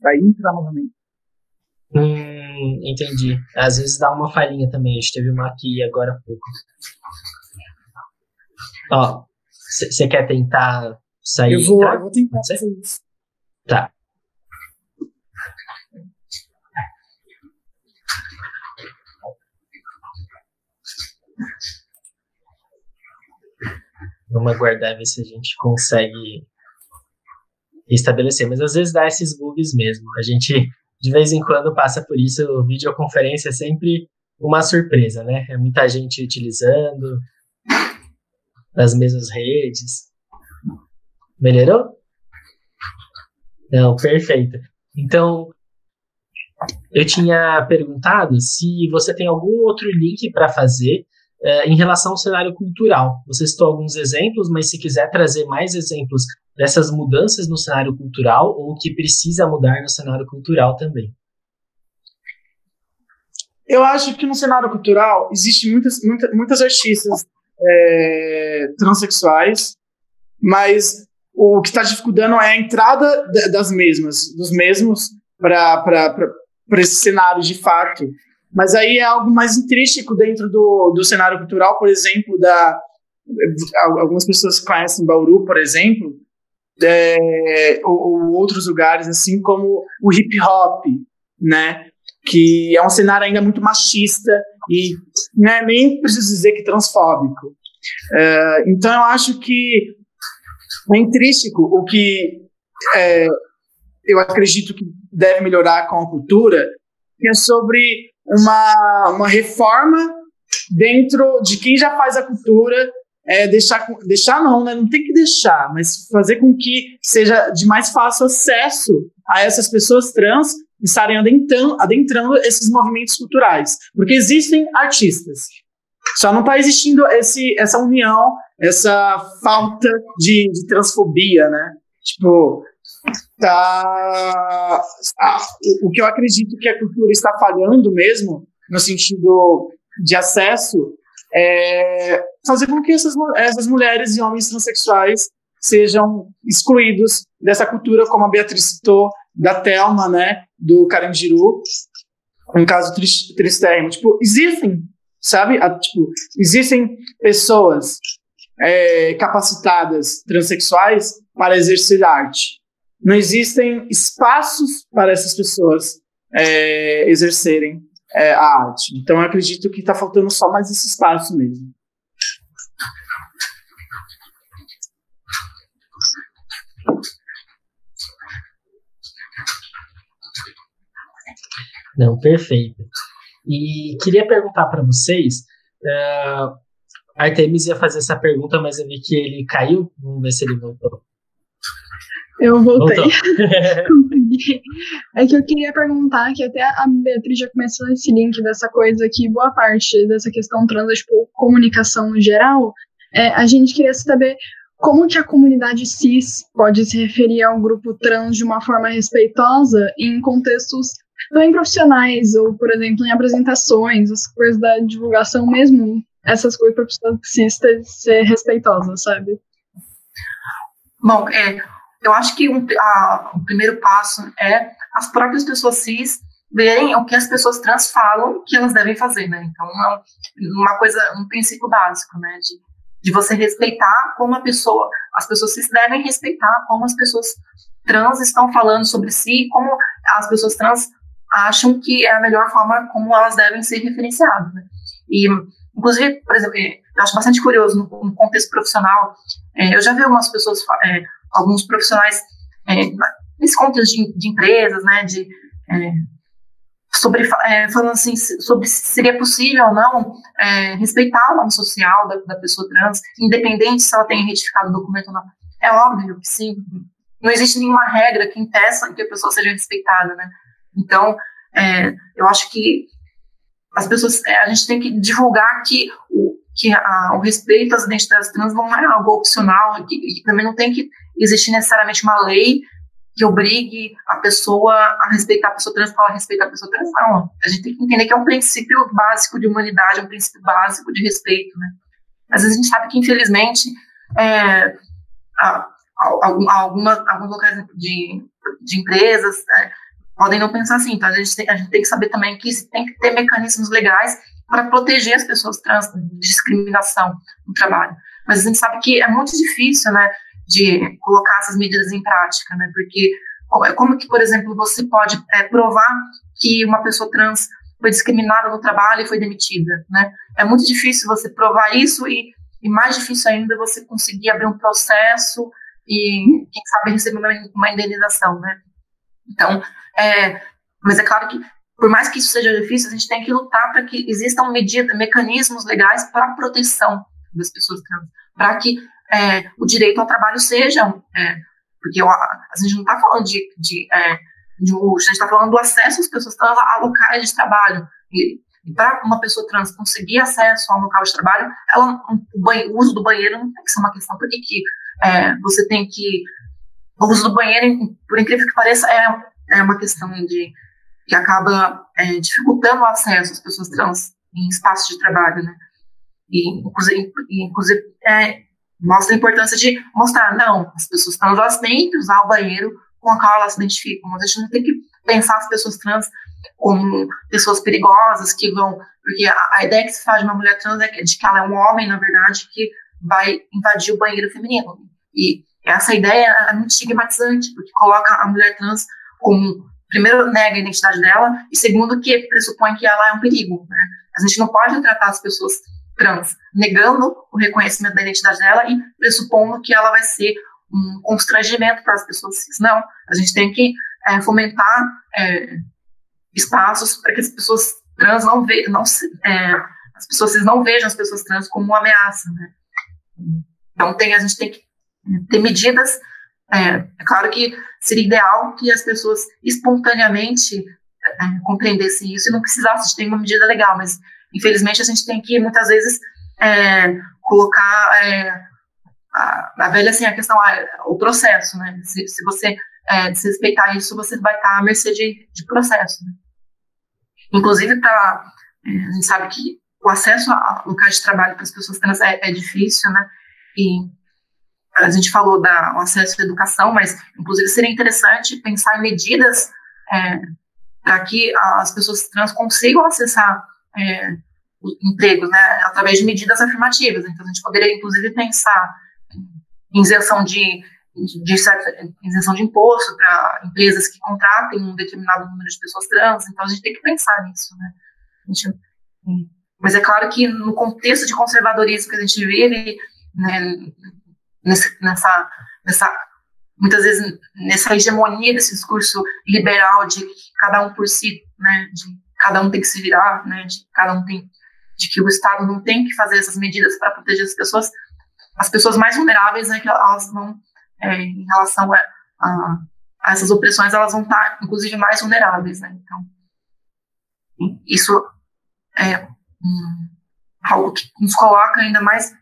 Entendi. Às vezes dá uma falhinha também. A gente teve uma aqui agora há pouco. Ó, você quer tentar sair? Eu vou tentar fazer isso. Tá. Vamos aguardar ver se a gente consegue estabelecer. Mas às vezes dá esses bugs mesmo. A gente, de vez em quando, passa por isso. O videoconferência é sempre uma surpresa, né? É muita gente utilizando as mesmas redes. Melhorou? Não, perfeito. Então, eu tinha perguntado se você tem algum outro link para fazer em relação ao cenário cultural. Você citou alguns exemplos, mas se quiser trazer mais exemplos dessas mudanças no cenário cultural ou o que precisa mudar no cenário cultural também. Eu acho que no cenário cultural existem muitas artistas transexuais, mas o que está dificultando é a entrada dos mesmos para esse cenário de fato. Mas aí é algo mais intrínseco dentro do cenário cultural, por exemplo, algumas pessoas conhecem Bauru, por exemplo, ou outros lugares, assim como o hip hop, né? Que é um cenário ainda muito machista e né, nem preciso dizer que transfóbico. Então eu acho que é intrínseco o que eu acredito que deve melhorar com a cultura, que é sobre uma reforma dentro de quem já faz a cultura, deixar não, né? Não tem que deixar, mas fazer com que seja de mais fácil acesso a essas pessoas trans estarem adentrando esses movimentos culturais. Porque existem artistas. Só não está existindo essa união, essa falta de transfobia, né? Tipo, o que eu acredito que a cultura está falhando mesmo, no sentido de acesso, é fazer com que essas mulheres e homens transexuais sejam excluídos dessa cultura, como a Beatriz citou, da Thelma, né, do Carandiru, um caso tristérrimo. Tipo, existem, sabe? Existem pessoas capacitadas transexuais para exercer arte. Não existem espaços para essas pessoas exercerem a arte. Então, eu acredito que está faltando só mais esse espaço mesmo. Não, perfeito. E queria perguntar para vocês, Artemis ia fazer essa pergunta, mas eu vi que ele caiu. Vamos ver se ele voltou. Eu voltei. É que eu queria perguntar, que até a Beatriz já começou esse link dessa coisa que boa parte dessa questão trans é tipo comunicação no geral. A gente queria saber como que a comunidade cis pode se referir ao grupo trans de uma forma respeitosa em contextos também profissionais, ou, por exemplo, em apresentações, as coisas da divulgação mesmo, essas coisas para pessoas cis ser respeitosas, sabe? Bom, eu acho que o primeiro passo é as próprias pessoas cis verem o que as pessoas trans falam que elas devem fazer, né? Então, um princípio básico, né? De você respeitar como as pessoas cis devem respeitar como as pessoas trans estão falando sobre si, como as pessoas trans acham que é a melhor forma como elas devem ser referenciadas, né? E, inclusive, por exemplo, eu acho bastante curioso no contexto profissional, eu já vi algumas pessoas, alguns profissionais nesse contexto de empresas, né, falando assim, sobre se seria possível ou não respeitar o nome social da pessoa trans, independente se ela tem retificado o documento ou não. É óbvio que sim. Não existe nenhuma regra que impeça que a pessoa seja respeitada, né? Então, eu acho que as pessoas, a gente tem que divulgar que o respeito às identidades trans não é algo opcional, e também não tem que existir necessariamente uma lei que obrigue a pessoa a respeitar a pessoa trans para ela respeitar a pessoa trans. Não, a gente tem que entender que é um princípio básico de humanidade, é um princípio básico de respeito, né? Às vezes a gente sabe que, infelizmente, alguns locais de empresas podem não pensar assim. Então a gente tem que saber também que tem que ter mecanismos legais para proteger as pessoas trans de discriminação no trabalho. Mas a gente sabe que é muito difícil, né, de colocar essas medidas em prática, né? Porque como que, por exemplo, você pode provar que uma pessoa trans foi discriminada no trabalho e foi demitida, né? É muito difícil você provar isso e mais difícil ainda você conseguir abrir um processo e, quem sabe, receber uma indenização, né? Então, mas é claro que, por mais que isso seja difícil, a gente tem que lutar para que existam mecanismos legais para a proteção das pessoas trans, para que o direito ao trabalho seja, porque a gente não está falando a gente está falando do acesso às pessoas trans a locais de trabalho, e para uma pessoa trans conseguir acesso a um local de trabalho, o uso do banheiro não tem que ser uma questão, porque você tem que... O uso do banheiro, por incrível que pareça, é uma questão que acaba dificultando o acesso às pessoas trans em espaços de trabalho, né? E, inclusive mostra a importância de mostrar, não, as pessoas trans, elas têm que usar o banheiro com a qual elas se identificam, mas a gente não tem que pensar as pessoas trans como pessoas perigosas que vão... Porque a ideia que se faz de uma mulher trans é de que ela é um homem, na verdade, que vai invadir o banheiro feminino. E essa ideia é muito estigmatizante, porque coloca a mulher trans como, primeiro, nega a identidade dela, e segundo, que pressupõe que ela é um perigo, né? A gente não pode tratar as pessoas trans negando o reconhecimento da identidade dela e pressupondo que ela vai ser um constrangimento para as pessoas cis. Não, a gente tem que fomentar espaços para que as pessoas trans as pessoas cis não vejam as pessoas trans como uma ameaça, né? Então a gente tem que ter medidas. É claro que seria ideal que as pessoas espontaneamente compreendessem isso e não precisasse de ter uma medida legal, mas infelizmente a gente tem que muitas vezes colocar a velha, assim, a questão, o processo, né? Se você desrespeitar isso, você vai estar à mercê de processo, né? Inclusive, a gente sabe que o acesso a locais de trabalho para as pessoas trans é difícil, né? E a gente falou do acesso à educação, mas, inclusive, seria interessante pensar em medidas para que as pessoas trans consigam acessar empregos, né, através de medidas afirmativas. Então, a gente poderia, inclusive, pensar em isenção de imposto para empresas que contratem um determinado número de pessoas trans. Então, a gente tem que pensar nisso, né? Mas é claro que, no contexto de conservadorismo que a gente vive, né, muitas vezes nessa hegemonia desse discurso liberal de que cada um por si, né, de cada um tem que se virar, né, de que o Estado não tem que fazer essas medidas para proteger as pessoas mais vulneráveis, né, que elas vão, em relação a essas opressões, elas vão estar, inclusive, mais vulneráveis, né? Então, isso é algo que nos coloca ainda mais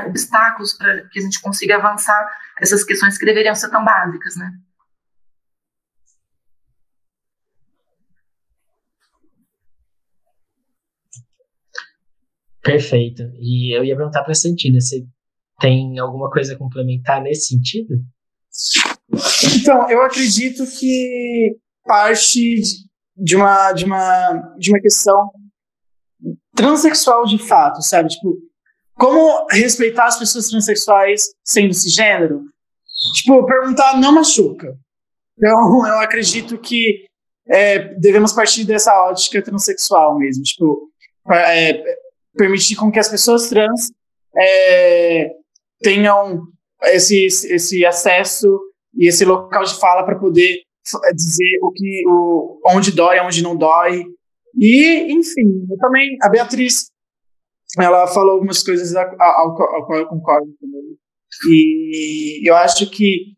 obstáculos para que a gente consiga avançar essas questões que deveriam ser tão básicas, né? Perfeito. E eu ia perguntar para a Santina, você tem alguma coisa a complementar nesse sentido? Então, eu acredito que parte de uma questão transexual de fato, sabe? Tipo, como respeitar as pessoas transexuais sendo cisgênero? Tipo, perguntar não machuca. Então, eu acredito que devemos partir dessa ótica transexual mesmo. Tipo, permitir com que as pessoas trans tenham esse acesso e esse local de fala para poder dizer onde dói, onde não dói. E, enfim, também a Beatriz, ela falou algumas coisas ao qual eu concordo também. E eu acho que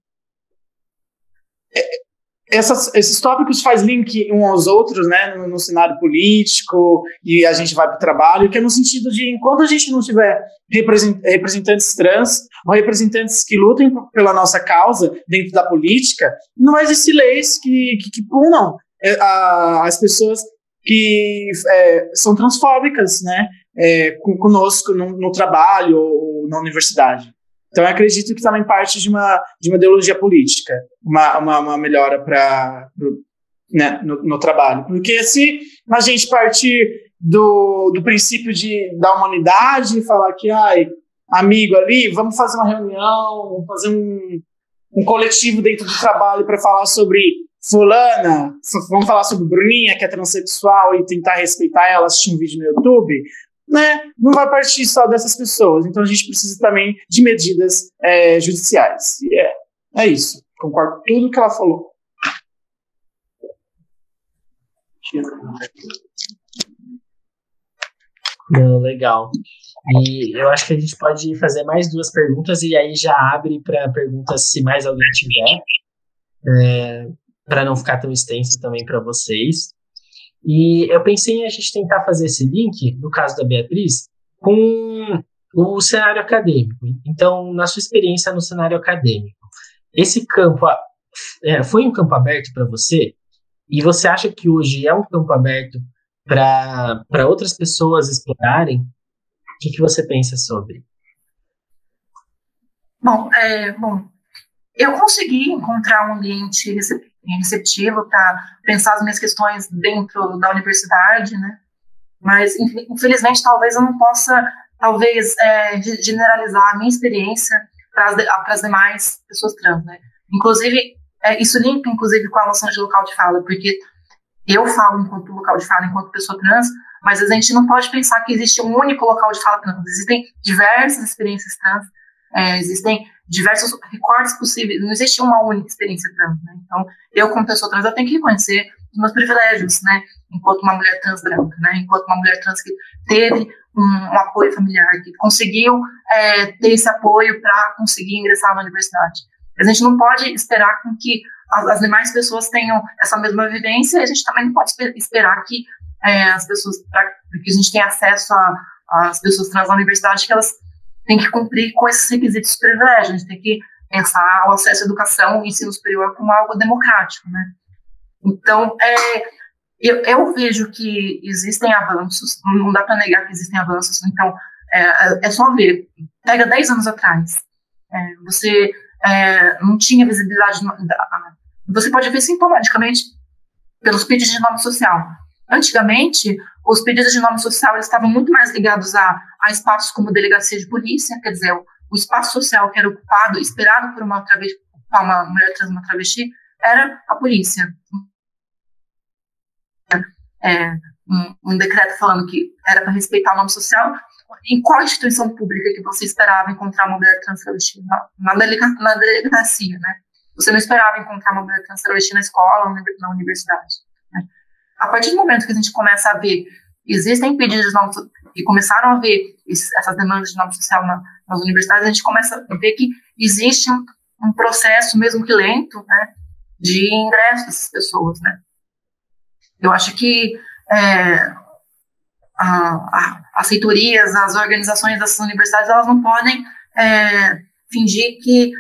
esses tópicos faz link uns aos outros, né, no cenário político, e a gente vai para o trabalho, que é no sentido de, enquanto a gente não tiver representantes trans ou representantes que lutem pela nossa causa dentro da política, não vai existir leis que punam as pessoas que são transfóbicas, né, conosco no trabalho ou na universidade. Então, eu acredito que também parte de uma ideologia política, uma melhora né, no trabalho. Porque se a gente partir do princípio da humanidade, falar que, amigo ali, vamos fazer uma reunião, vamos fazer um coletivo dentro do trabalho para falar sobre fulana, vamos falar sobre Bruninha, que é transexual, e tentar respeitar ela, assistir um vídeo no YouTube, né, não vai partir só dessas pessoas. Então a gente precisa também de medidas judiciais. E é isso. Concordo com tudo que ela falou. Não, legal. E eu acho que a gente pode fazer mais 2 perguntas e aí já abre para perguntas se mais alguém tiver, para não ficar tão extenso também para vocês. E eu pensei em a gente tentar fazer esse link, no caso da Beatriz, com o cenário acadêmico. Então, na sua experiência no cenário acadêmico, esse campo foi um campo aberto para você? E você acha que hoje é um campo aberto para outras pessoas explorarem? O que você pensa sobre? Bom, eu consegui encontrar um ambiente receptivo para pensar as minhas questões dentro da universidade, né? Mas, infelizmente, talvez eu não possa, generalizar a minha experiência para as demais pessoas trans, né? Inclusive, isso limpa, inclusive, com a noção de local de fala, porque eu falo enquanto local de fala, enquanto pessoa trans, mas a gente não pode pensar que existe um único local de fala trans. Existem diversas experiências trans, existem diversos recortes possíveis, não existe uma única experiência trans, né? Então, eu, como pessoa trans, eu tenho que reconhecer os meus privilégios, né? Enquanto uma mulher trans branca, né? Enquanto uma mulher trans que teve um apoio familiar, que conseguiu ter esse apoio para conseguir ingressar na universidade. A gente não pode esperar com que as demais pessoas tenham essa mesma vivência, e a gente também não pode esperar que as pessoas, para que a gente tenha acesso às pessoas trans na universidade, que elas têm que cumprir com esses requisitos de privilégio. A gente tem que pensar o acesso à educação e ensino superior como algo democrático, né? Então, eu vejo que existem avanços, não dá para negar que existem avanços. Então, é só ver, pega 10 anos atrás, você não tinha visibilidade, você pode ver sintomaticamente pelos pedidos de nome social. Antigamente, os pedidos de nome social eles estavam muito mais ligados a espaços como delegacia de polícia, quer dizer, o espaço social que era ocupado, esperado por uma mulher trans, uma travesti, era a polícia. Um decreto falando que era para respeitar o nome social. Em qual instituição pública que você esperava encontrar uma mulher trans travesti? Na delegacia, né? Você não esperava encontrar uma mulher trans travesti na escola ou na universidade, né? A partir do momento que a gente começa a ver, existem pedidos de nome social, e começaram a ver essas demandas de nome social nas universidades, a gente começa a ver que existe um processo, mesmo que lento, né, de ingresso dessas pessoas, né? Eu acho que as reitorias, as organizações dessas universidades, elas não podem fingir que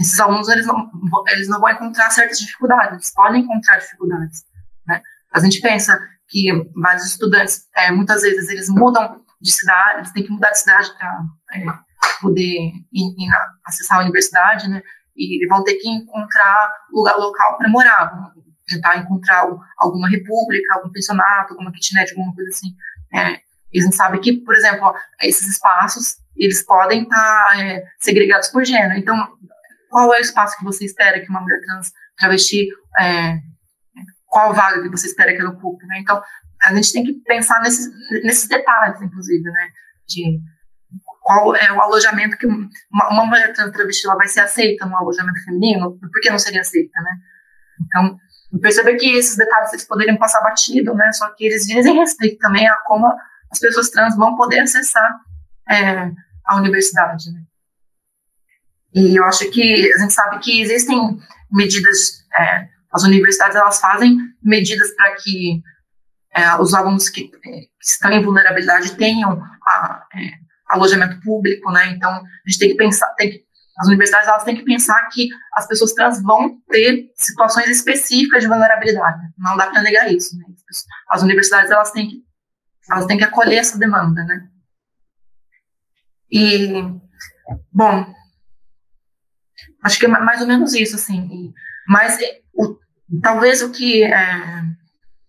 esses alunos eles não vão encontrar certas dificuldades. Eles podem encontrar dificuldades, né? A gente pensa que vários estudantes, muitas vezes, eles mudam de cidade, eles têm que mudar de cidade para poder acessar a universidade, né? E vão ter que encontrar lugar local para morar, vão tentar encontrar alguma república, algum pensionato, alguma kitnet, alguma coisa assim. E a gente sabe que, por exemplo, esses espaços, eles podem estar segregados por gênero. Então, qual é o espaço que você espera que uma mulher trans travesti, qual vaga que você espera que ela ocupe, né? Então, a gente tem que pensar nesses detalhes, inclusive, né? De qual é o alojamento que uma mulher trans travesti ela vai ser aceita no alojamento feminino, por que não seria aceita, né? Então, perceber que esses detalhes eles poderiam passar batido, né? Só que eles dizem respeito também a como as pessoas trans vão poder acessar a universidade, né? E eu acho que a gente sabe que existem medidas, as universidades elas fazem medidas para que os alunos que estão em vulnerabilidade tenham alojamento público, né? Então a gente tem que pensar, as universidades elas têm que pensar que as pessoas trans vão ter situações específicas de vulnerabilidade. Não dá para negar isso, né? As universidades elas têm que acolher essa demanda, né? E bom, acho que é mais ou menos isso, assim. Mas talvez o que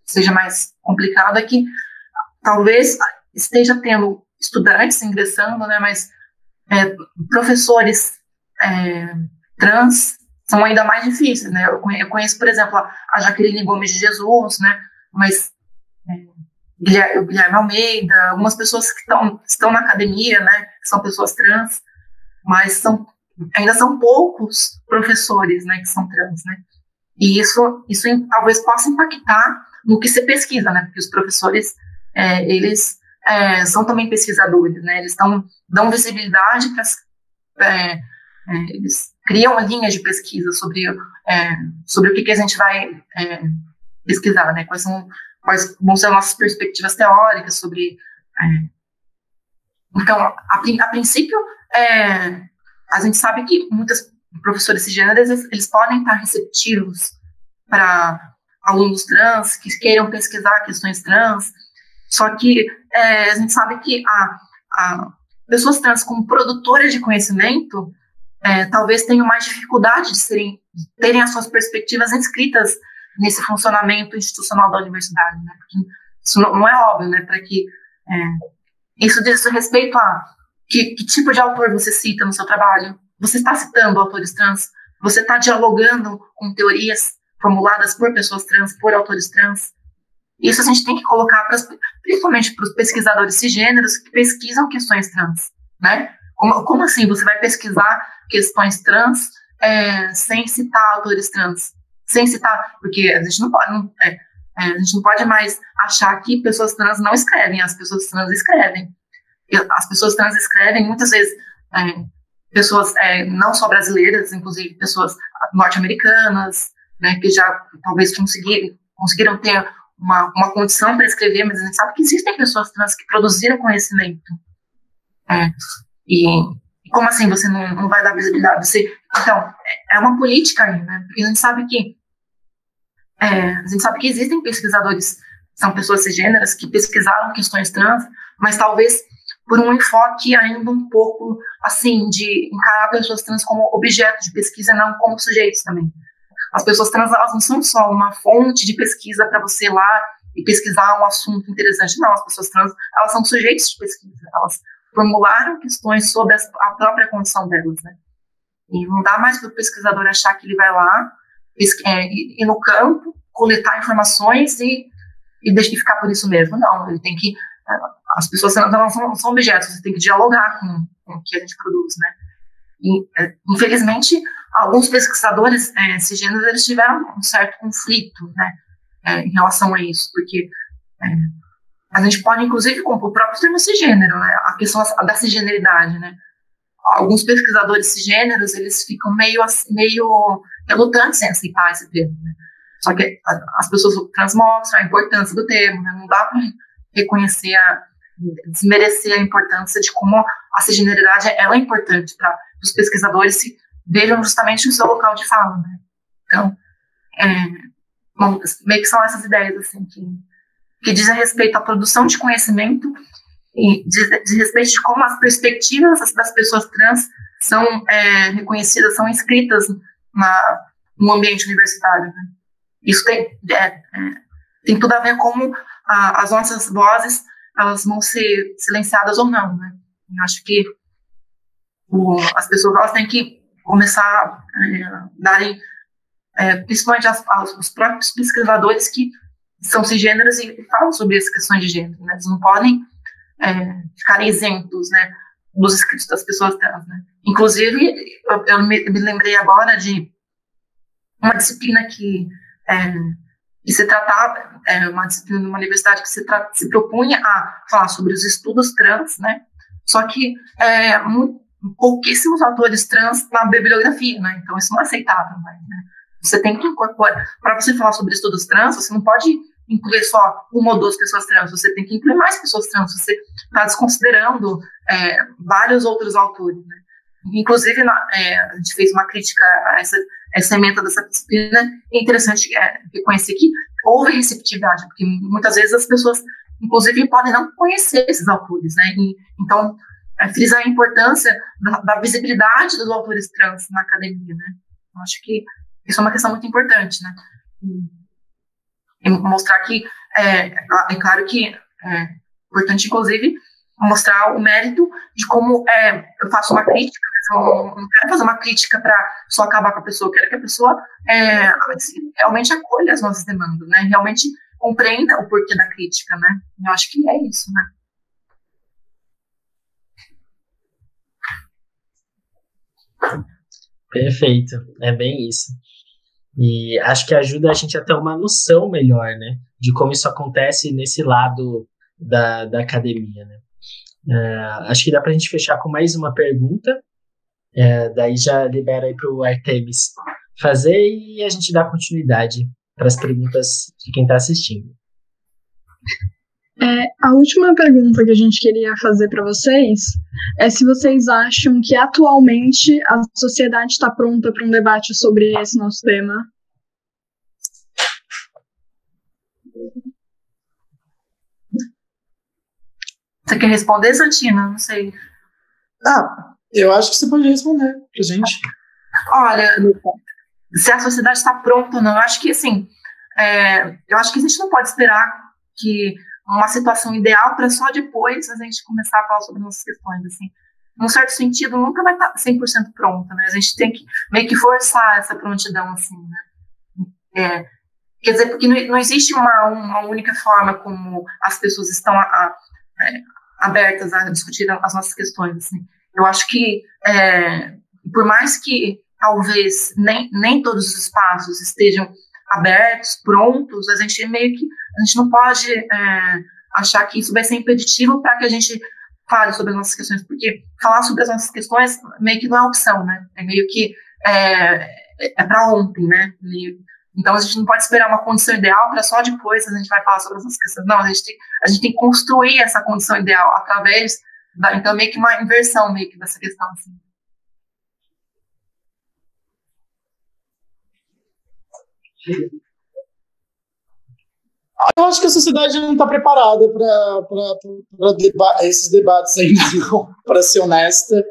seja mais complicado é que talvez esteja tendo estudantes ingressando, né? Mas professores trans são ainda mais difíceis, né? Eu conheço, por exemplo, a Jaqueline Gomes de Jesus, né? Mas o Guilherme Almeida, algumas pessoas que estão na academia, né? Que são pessoas trans, mas ainda são poucos professores, né? Que são trans, né? E isso talvez possa impactar no que se pesquisa, né? Porque os professores, eles são também pesquisadores, né? Eles dão visibilidade para eles criam linhas de pesquisa sobre o que a gente vai pesquisar, né? Quais vão ser as nossas perspectivas teóricas sobre... Então, a princípio, a gente sabe que muitos professores cisgêneros, eles podem estar receptivos para alunos trans que queiram pesquisar questões trans, só que a gente sabe que pessoas trans como produtoras de conhecimento talvez tenham mais dificuldade de terem as suas perspectivas inscritas nesse funcionamento institucional da universidade, né? Porque isso não é óbvio, né? Para que isso diz respeito a que tipo de autor você cita no seu trabalho. Você está citando autores trans? Você está dialogando com teorias formuladas por pessoas trans, por autores trans? Isso a gente tem que colocar principalmente para os pesquisadores cisgêneros que pesquisam questões trans, né? Como assim você vai pesquisar questões trans sem citar autores trans? Sem citar, porque a gente não pode mais achar que pessoas trans não escrevem, as pessoas trans escrevem. As pessoas trans escrevem, muitas vezes, pessoas não só brasileiras, inclusive pessoas norte-americanas, né, que já talvez conseguiram ter uma condição para escrever, mas a gente sabe que existem pessoas trans que produziram conhecimento. E como assim você não vai dar visibilidade? Então, é uma política aí, né? Porque a gente sabe que existem pesquisadores, são pessoas cisgêneras, que pesquisaram questões trans, mas talvez por um enfoque ainda um pouco, assim, de encarar pessoas trans como objeto de pesquisa, não como sujeitos também. As pessoas trans, elas não são só uma fonte de pesquisa para você ir lá e pesquisar um assunto interessante. Não, as pessoas trans, elas são sujeitos de pesquisa. Elas formularam questões sobre a própria condição delas, né? E não dá mais para o pesquisador achar que ele vai lá ir no campo, coletar informações e ficar por isso mesmo. Não, ele tem que... As pessoas não são objetos, você tem que dialogar com o que a gente produz, né? E, infelizmente, alguns pesquisadores cisgêneros, eles tiveram um certo conflito, né, em relação a isso, porque a gente pode, inclusive, com o próprio termo cisgênero, né, a questão da cisgeneridade, né? Alguns pesquisadores cisgêneros, eles ficam meio relutantes em aceitar esse termo, né? Só que as pessoas trans mostram a importância do termo, né? Não dá para reconhecer, desmerecer a importância de como a cisgeneridade ela é importante para os pesquisadores se vejam justamente no seu local de fala, né? Então, bom, meio que são essas ideias assim, que dizem respeito à produção de conhecimento e diz respeito de como as perspectivas das pessoas trans são reconhecidas, são inscritas no ambiente universitário, né? Isso tem tudo a ver com como as nossas vozes elas vão ser silenciadas ou não, né? Eu acho que as pessoas elas têm que começar a darem, principalmente os próprios pesquisadores que são cisgêneros e falam sobre essas questões de gênero, né? Eles não podem ficarem isentos, né? dos escritos das pessoas trans, né? Inclusive, eu me lembrei agora de uma disciplina que se tratava, uma disciplina de uma universidade que se propunha a falar sobre os estudos trans, né? Só que pouquíssimos autores trans na bibliografia, né? Então isso não é aceitável mais, né? Você tem que incorporar, para você falar sobre estudos trans, você não pode incluir só uma ou duas pessoas trans, você tem que incluir mais pessoas trans, você está desconsiderando vários outros autores, né? Inclusive, a gente fez uma crítica a essa ementa dessa disciplina. É interessante reconhecer que houve receptividade, porque muitas vezes as pessoas, inclusive, podem não conhecer esses autores, né? Então, frisar a importância da visibilidade dos autores trans na academia, né? Eu acho que isso é uma questão muito importante, né? E mostrar que, é claro que é importante, inclusive, mostrar o mérito de como eu faço uma crítica, eu não quero fazer uma crítica para só acabar com a pessoa, eu quero que a pessoa realmente acolha as nossas demandas, né? Realmente compreenda o porquê da crítica, né? Eu acho que é isso, né? Perfeito, é bem isso. E acho que ajuda a gente a ter uma noção melhor, né, de como isso acontece nesse lado da academia, né. Acho que dá para a gente fechar com mais uma pergunta, daí já libera aí para o Artemis fazer e a gente dá continuidade para as perguntas de quem está assistindo. A última pergunta que a gente queria fazer para vocês é se vocês acham que atualmente a sociedade está pronta para um debate sobre esse nosso tema. Você quer responder, Santina? Não sei. Eu acho que você pode responder pra gente. Olha, se a sociedade está pronta ou não, eu acho que assim, eu acho que a gente não pode esperar que uma situação ideal para só depois a gente começar a falar sobre nossas questões, assim. Num certo sentido, nunca vai estar 100% pronta, né? A gente tem que meio que forçar essa prontidão, assim, né? Quer dizer, porque não existe uma única forma como as pessoas estão abertas a discutir as nossas questões, assim. Eu acho que, por mais que talvez nem todos os espaços estejam abertos, prontos, a gente não pode achar que isso vai ser impeditivo para que a gente fale sobre as nossas questões, porque falar sobre as nossas questões meio que não é opção, né? É meio que para ontem, né? Então a gente não pode esperar uma condição ideal para só depois a gente vai falar sobre as nossas questões. Não, a gente tem que construir essa condição ideal através então meio que uma inversão meio que dessa questão, assim. Eu acho que a sociedade não está preparada para esses debates ainda, não, para ser honesta.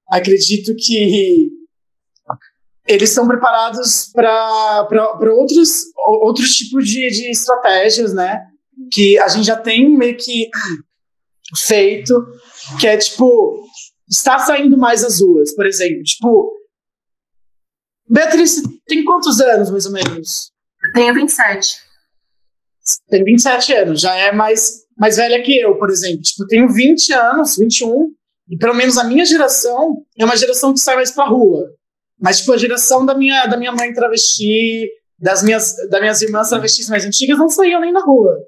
Acredito que eles estão preparados para outros tipos de estratégias, né? Que a gente já tem meio que feito, que é, tipo, está saindo mais às ruas, por exemplo. Tipo, Beatriz, tem quantos anos, mais ou menos? Tenho 27. Tem 27 anos, já é mais velha que eu, por exemplo. Tipo, tenho 20 anos, 21, e pelo menos a minha geração é uma geração que sai mais pra rua. Mas, tipo, a geração da minha mãe travesti, das minhas irmãs travestis mais antigas, não saíam nem na rua.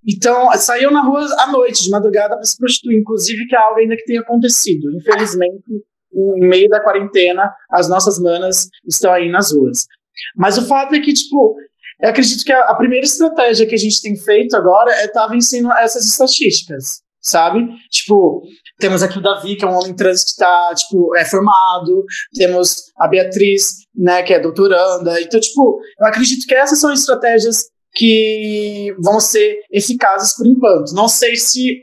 Então, saíam na rua à noite, de madrugada, para se prostituir. Inclusive, que é algo ainda que tem acontecido. Infelizmente, em meio da quarentena, as nossas manas estão aí nas ruas. Mas o fato é que, tipo, eu acredito que a primeira estratégia que a gente tem feito agora é estar vencendo essas estatísticas, sabe? Tipo, temos aqui o Davi, que é um homem trans que está, tipo, formado, temos a Beatriz, né, que é doutoranda. Então, tipo, eu acredito que essas são estratégias que vão ser eficazes por enquanto. Não sei se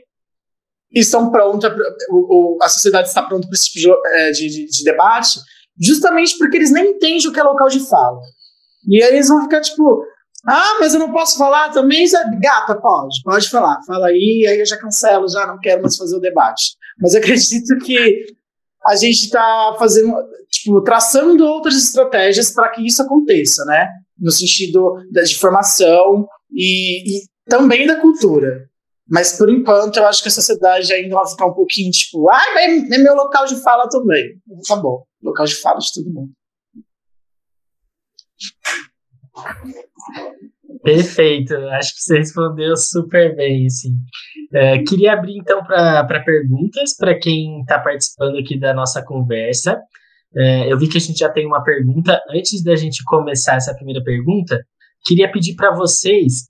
estão prontas, a sociedade está pronta para esse tipo de debate, justamente porque eles nem entendem o que é local de fala. E aí eles vão ficar tipo, mas eu não posso falar também? Gata, pode falar. Fala aí eu já cancelo, já não quero mais fazer o debate. Mas eu acredito que a gente está fazendo, tipo, traçando outras estratégias para que isso aconteça, né? No sentido de formação e também da cultura. Mas, por enquanto, eu acho que a sociedade ainda vai ficar um pouquinho, tipo, mas é meu local de fala também. Tá bom, local de fala de todo mundo. Perfeito, acho que você respondeu super bem, assim. Queria abrir, então, para perguntas, para quem está participando aqui da nossa conversa. Eu vi que a gente já tem uma pergunta. Antes da gente começar essa primeira pergunta, queria pedir para vocês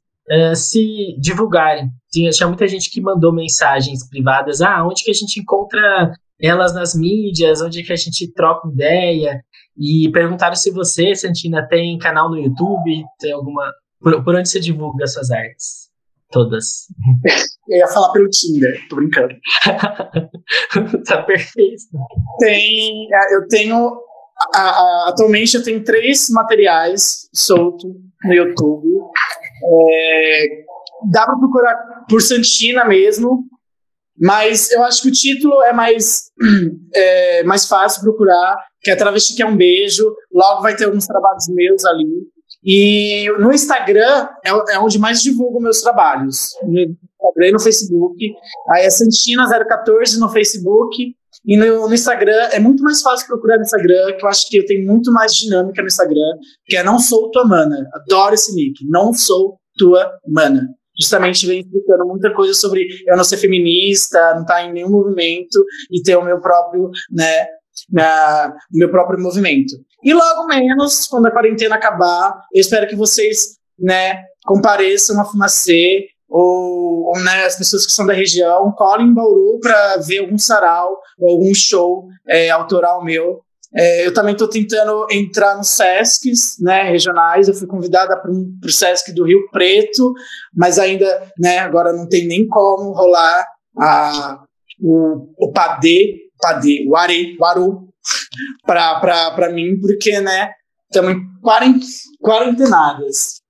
se divulgarem. Tinha muita gente que mandou mensagens privadas. Onde que a gente encontra elas nas mídias? Onde é que a gente troca ideia? E perguntaram se você, Santina, tem canal no YouTube, tem alguma... Por onde você divulga suas artes? Todas. Eu ia falar pelo Tinder, tô brincando. Tá perfeito. Atualmente eu tenho 3 materiais soltos no YouTube. Dá pra procurar por Santina mesmo, mas eu acho que o título é mais fácil procurar, que é Travesti que é um Beijo. Logo vai ter alguns trabalhos meus ali. E no Instagram é onde mais divulgo meus trabalhos. No Instagram e no Facebook. Aí é Santina014 no Facebook. E no Instagram é muito mais fácil procurar no Instagram, que eu acho que eu tenho muito mais dinâmica no Instagram, que é Não Sou Tua Mana. Adoro esse nick. Não Sou Tua Mana. Justamente vem explicando muita coisa sobre eu não ser feminista, não estar em nenhum movimento e ter o meu próprio, meu próprio movimento. E logo menos, quando a quarentena acabar, eu espero que vocês, compareçam a Fumacê, ou as pessoas que são da região, colhem em Bauru para ver algum sarau, ou algum show autoral meu. Eu também estou tentando entrar nos Sescs, regionais. Eu fui convidada para o Sesc do Rio Preto, mas ainda, agora não tem nem como rolar o Padê, o Aru, para mim, porque, estamos quarentenadas.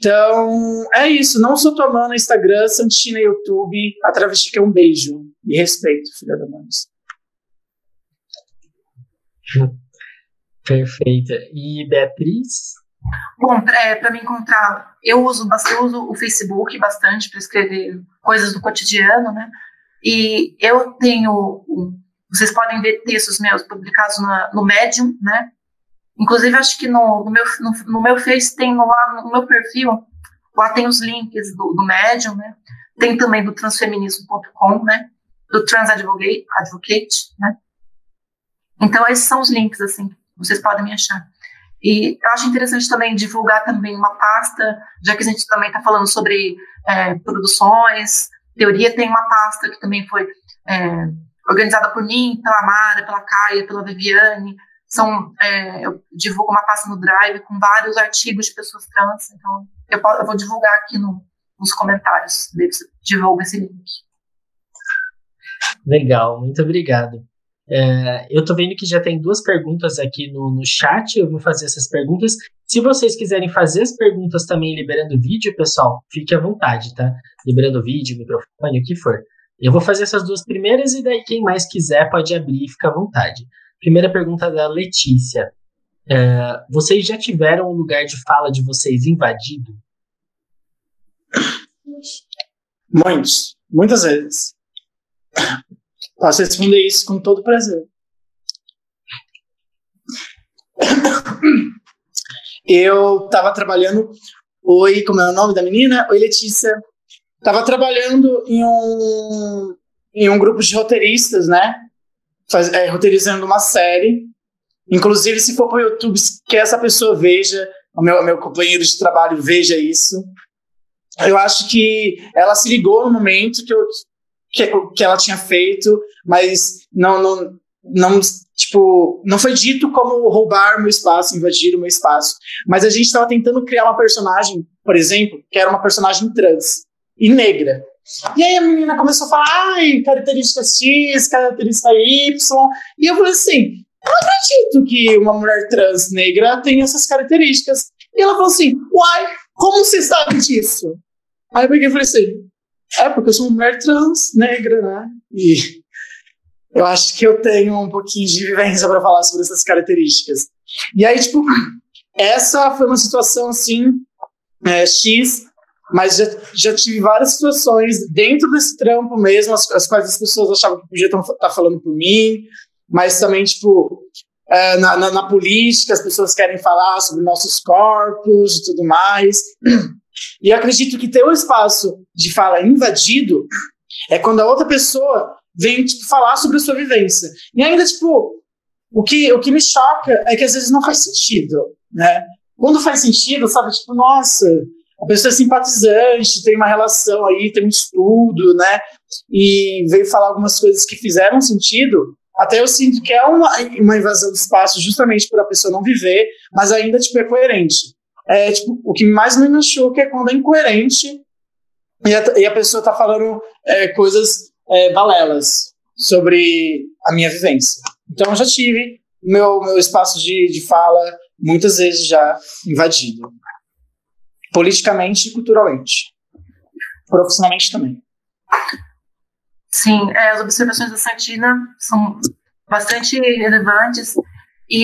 Então, é isso. Não Sou Tua Mana no Instagram, Santina YouTube, a Travesti que é um Beijo. E respeito, filha da mãe. Perfeita. E Beatriz? Bom, para me encontrar, eu uso o Facebook bastante para escrever coisas do cotidiano, E eu tenho... Vocês podem ver textos meus publicados no Medium, Inclusive, acho que no meu Face tem lá no meu perfil, lá tem os links do Medium, Tem também do transfeminismo.com, do Trans Advocate, Então, esses são os links, assim, vocês podem me achar. E eu acho interessante também divulgar também uma pasta, já que a gente também está falando sobre produções, teoria, tem uma pasta que também foi organizada por mim, pela Mara, pela Caia, pela Viviane. Eu divulgo uma pasta no Drive com vários artigos de pessoas trans, então eu vou divulgar aqui nos comentários, divulgo esse link. Legal, muito obrigado. Eu tô vendo que já tem 2 perguntas aqui no chat, eu vou fazer essas perguntas. Se vocês quiserem fazer as perguntas também liberando vídeo, pessoal, fique à vontade, tá? Liberando vídeo, microfone, o que for. Eu vou fazer essas 2 primeiras e daí quem mais quiser pode abrir e fica à vontade. Primeira pergunta da Letícia. Vocês já tiveram um lugar de fala de vocês invadido? Muitas vezes. Posso responder isso com todo prazer. Eu estava trabalhando... Oi, como é o nome da menina? Oi, Letícia. Estava trabalhando em um grupo de roteiristas, roteirizando uma série. Inclusive, se for para o YouTube, que essa pessoa veja, o meu companheiro de trabalho veja isso. Eu acho que ela se ligou no momento que ela tinha feito, mas não foi dito como roubar meu espaço, invadir o meu espaço. Mas a gente estava tentando criar uma personagem, por exemplo, que era uma personagem trans e negra. E aí a menina começou a falar, característica X, característica Y, e eu falei assim, eu não acredito que uma mulher trans negra tem essas características. E ela falou assim, como você sabe disso? Aí eu peguei e falei assim, porque eu sou uma mulher trans, negra, E eu acho que eu tenho um pouquinho de vivência para falar sobre essas características. E aí, essa foi uma situação, assim, X, mas já tive várias situações dentro desse trampo mesmo, as quais as pessoas achavam que podiam estar falando por mim, mas também, tipo, na política, as pessoas querem falar sobre nossos corpos e tudo mais. E eu acredito que ter o espaço de fala invadido é quando a outra pessoa vem, tipo, falar sobre a sua vivência. E ainda, tipo, o que me choca é que às vezes não faz sentido, né? Quando faz sentido, sabe, tipo, nossa, a pessoa é simpatizante, tem uma relação aí, tem um estudo, né? E veio falar algumas coisas que fizeram sentido. Até eu sinto que é uma invasão do espaço justamente por a pessoa não viver, mas ainda, tipo, é coerente. Tipo, o que mais me machuca é quando é incoerente e a pessoa tá falando coisas balelas sobre a minha vivência. Então, eu já tive meu espaço de fala muitas vezes já invadido. Politicamente e culturalmente. Profissionalmente também. Sim, as observações da Santina são bastante relevantes,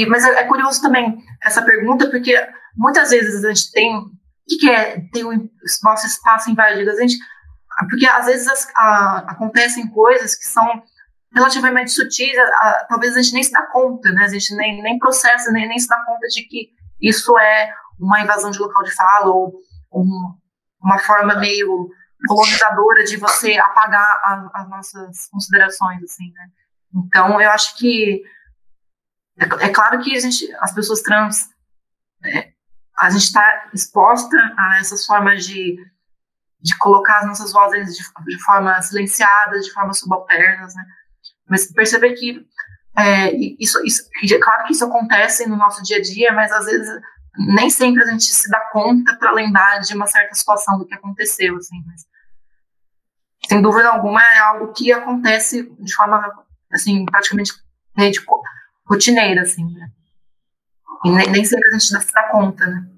mas é curioso também essa pergunta, porque muitas vezes a gente tem... O que é ter o nosso espaço invadido? Porque às vezes acontecem coisas que são relativamente sutis, talvez a gente nem se dá conta, né? A gente nem processa, nem se dá conta de que isso é uma invasão de local de fala ou uma forma meio colonizadora de você apagar as nossas considerações, assim, né? Então, eu acho que é claro que as pessoas trans, a gente está exposta a essas formas de colocar as nossas vozes de forma silenciada, de forma subalternas, né? Mas perceber que claro que isso acontece no nosso dia a dia, mas às vezes nem sempre a gente se dá conta para lembrar de uma certa situação do que aconteceu, assim, mas sem dúvida alguma é algo que acontece de forma, assim, praticamente rotineira, assim, né? E nem sempre a gente se dá conta, né?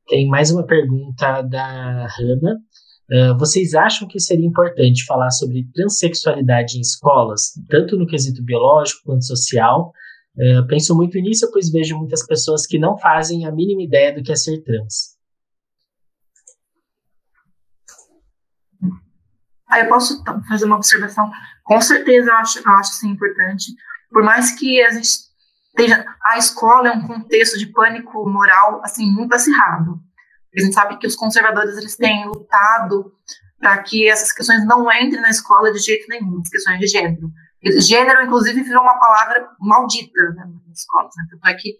Tem mais uma pergunta da Hannah. Vocês acham que seria importante falar sobre transexualidade em escolas, tanto no quesito biológico quanto social? Penso muito nisso, pois vejo muitas pessoas que não fazem a mínima ideia do que é ser trans. Eu posso fazer uma observação? Com certeza eu acho assim, importante. Por mais que a gente a escola é um contexto de pânico moral assim, muito acirrado. A gente sabe que os conservadores eles têm lutado para que essas questões não entrem na escola de jeito nenhum, as questões de gênero. Gênero, inclusive, virou uma palavra maldita, né, nas escolas. Né? Tanto é que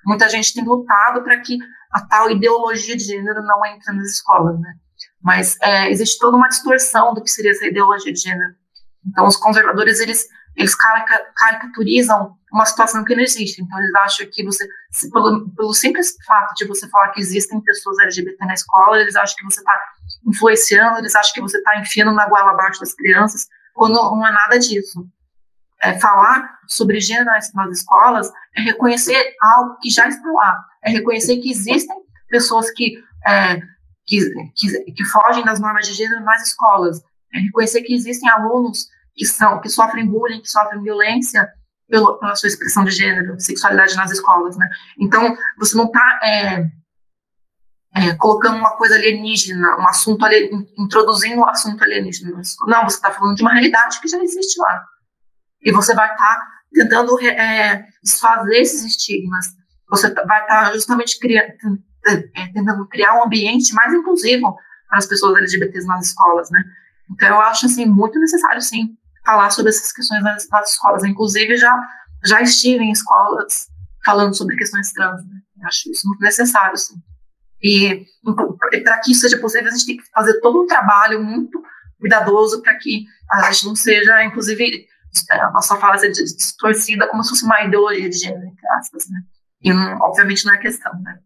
muita gente tem lutado para que a tal ideologia de gênero não entre nas escolas. Né? Mas existe toda uma distorção do que seria essa ideologia de gênero. Então, os conservadores, eles caricaturizam uma situação que não existe. Então, eles acham que pelo simples fato de você falar que existem pessoas LGBT na escola, eles acham que você está influenciando, eles acham que você está enfiando na goela abaixo das crianças, quando não é nada disso. Falar sobre gênero nas escolas é reconhecer algo que já está lá, é reconhecer que existem pessoas que fogem das normas de gênero nas escolas, é reconhecer que existem alunos que sofrem bullying, que sofrem violência pela sua expressão de gênero, sexualidade nas escolas, né? Então, você não está colocando uma coisa alienígena, um assunto introduzindo um assunto alienígena. Não, você está falando de uma realidade que já existe lá. E você vai estar tentando desfazer esses estigmas. Você vai estar justamente tentando criar um ambiente mais inclusivo para as pessoas LGBTs nas escolas, né? Então, eu acho, assim, muito necessário, sim, falar sobre essas questões nas escolas. Inclusive, já estive em escolas falando sobre questões trans, né? Eu acho isso muito necessário, sim. E para que isso seja possível, a gente tem que fazer todo um trabalho muito cuidadoso para que a gente não seja, inclusive, a nossa fala seja distorcida como se fosse uma ideologia de gênero, entre aspas, né? E, obviamente, não é questão, né?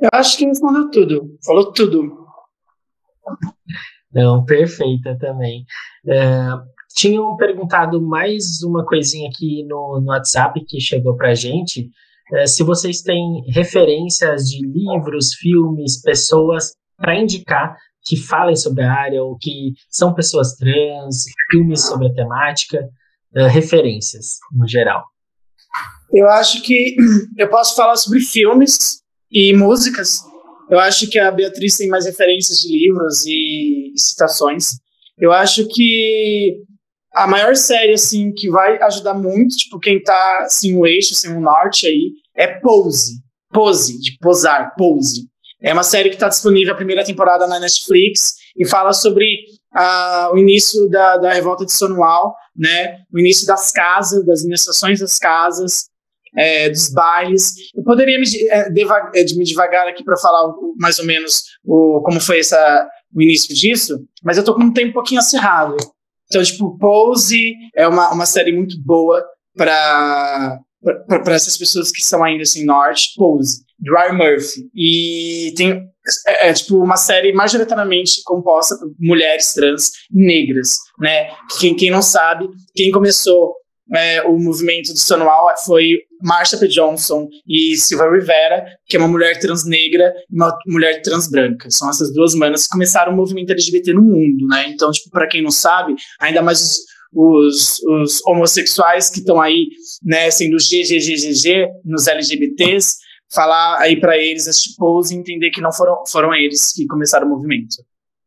Eu acho que respondeu tudo, falou tudo. Não, perfeita também. Tinham perguntado mais uma coisinha aqui no WhatsApp que chegou pra gente, se vocês têm referências de livros, filmes, pessoas para indicar que falem sobre a área ou que são pessoas trans, filmes sobre a temática. referências, no geral? Eu acho que eu posso falar sobre filmes e músicas. Eu acho que a Beatriz tem mais referências de livros e citações. Eu acho que a maior série, assim, que vai ajudar muito, tipo, quem tá, assim, o eixo, assim, o norte aí, é Pose. Pose, de posar, Pose. É uma série que está disponível a primeira temporada na Netflix e fala sobre o início da revolta de Stonewall, né? O início das casas, das iniciações das casas, dos bailes. Eu poderia me devagar aqui para falar mais ou menos como foi o início disso, mas eu tô com um tempo um pouquinho acirrado. Então, tipo, Pose é uma série muito boa para essas pessoas que são ainda assim norte. Pose, de Ryan Murphy. E tem tipo uma série majoritariamente composta por mulheres trans e negras, né? Quem não sabe, quem começou o movimento do Stonewall foi Marsha P. Johnson e Silva Rivera, que é uma mulher trans negra e uma mulher trans branca. São essas duas manas que começaram o movimento LGBT no mundo, né? Então, tipo, para quem não sabe, ainda mais os homossexuais que estão aí, né, sendo GGGGG nos LGBTs, falar aí para eles esse Pose e entender que não foram eles que começaram o movimento.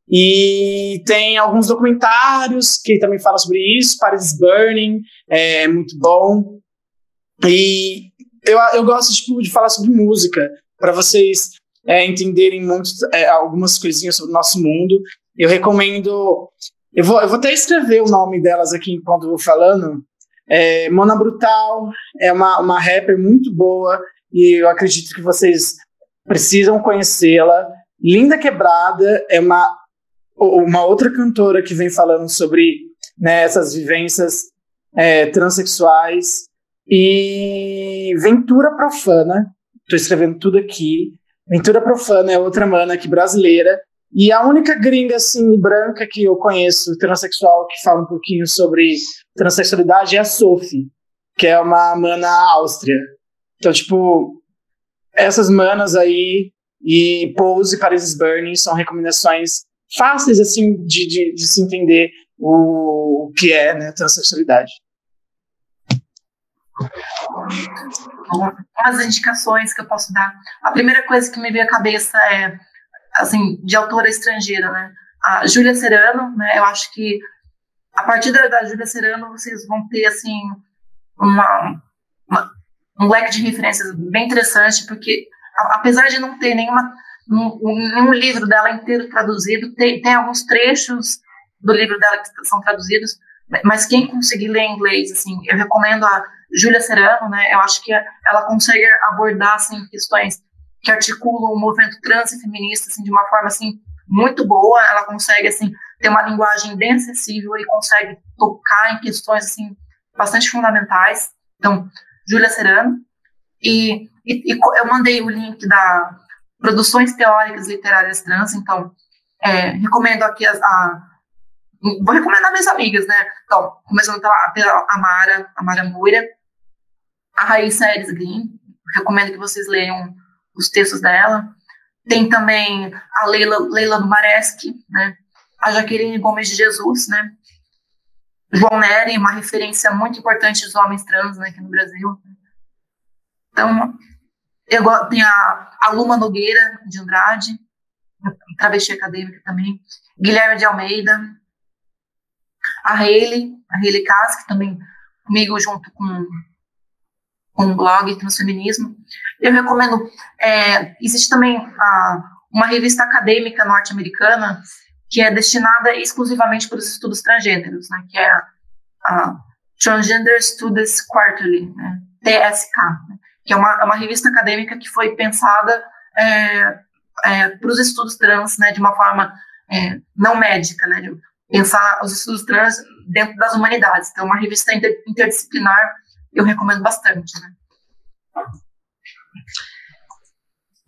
E tem alguns documentários que também falam sobre isso. Paris is Burning é muito bom. E eu gosto tipo, de falar sobre música, para vocês entenderem muito, algumas coisinhas sobre o nosso mundo. Eu recomendo. Eu vou até escrever o nome delas aqui enquanto eu vou falando. Mona Brutal é uma rapper muito boa e eu acredito que vocês precisam conhecê-la. Linda Quebrada é uma outra cantora que vem falando sobre, né, essas vivências transexuais. E Ventura Profana, estou escrevendo tudo aqui. Ventura Profana é outra mana aqui brasileira. E a única gringa, assim, branca que eu conheço, transexual, que fala um pouquinho sobre transexualidade é a Sophie, que é uma mana áustria. Então, tipo, essas manas aí e Pose e Paris is Burning são recomendações fáceis, assim, de se entender o que é, né, transexualidade. Umas indicações que eu posso dar. A primeira coisa que me veio à cabeça é, assim, de autora estrangeira, né? A Júlia Serrano, né? Eu acho que a partir da Júlia Serrano vocês vão ter, assim, um leque de referências bem interessante, porque apesar de não ter nenhum livro dela inteiro traduzido, tem alguns trechos do livro dela que são traduzidos, mas quem conseguir ler em inglês, assim, eu recomendo a Júlia Serrano, né? Eu acho que ela consegue abordar, assim, questões que articulam o movimento trans e feminista, assim, de uma forma, assim, muito boa. Ela consegue, assim, ter uma linguagem bem acessível e consegue tocar em questões, assim, bastante fundamentais. Então, Júlia Serrano. E eu mandei o link da Produções Teóricas Literárias Trans, então, recomendo aqui vou recomendar minhas amigas, né? Então, começando pela Amara Moura, a Raíssa Eres Green, recomendo que vocês leiam os textos dela. Tem também a Leila Dumareschi, né? A Jaqueline Gomes de Jesus, né? João Nery, uma referência muito importante dos homens trans, né, aqui no Brasil. Então, tem a Luma Nogueira de Andrade, travesti acadêmica também. Guilherme de Almeida, a Hayley Kass, que também comigo junto com o blog Transfeminismo. Eu recomendo, existe também uma revista acadêmica norte-americana que é destinada exclusivamente para os estudos transgêneros, né, que é a Transgender Studies Quarterly, né, TSK, né, que é uma revista acadêmica que foi pensada para os estudos trans, né, de uma forma não médica, né, de pensar os estudos trans dentro das humanidades. Então, uma revista interdisciplinar, eu recomendo bastante, né.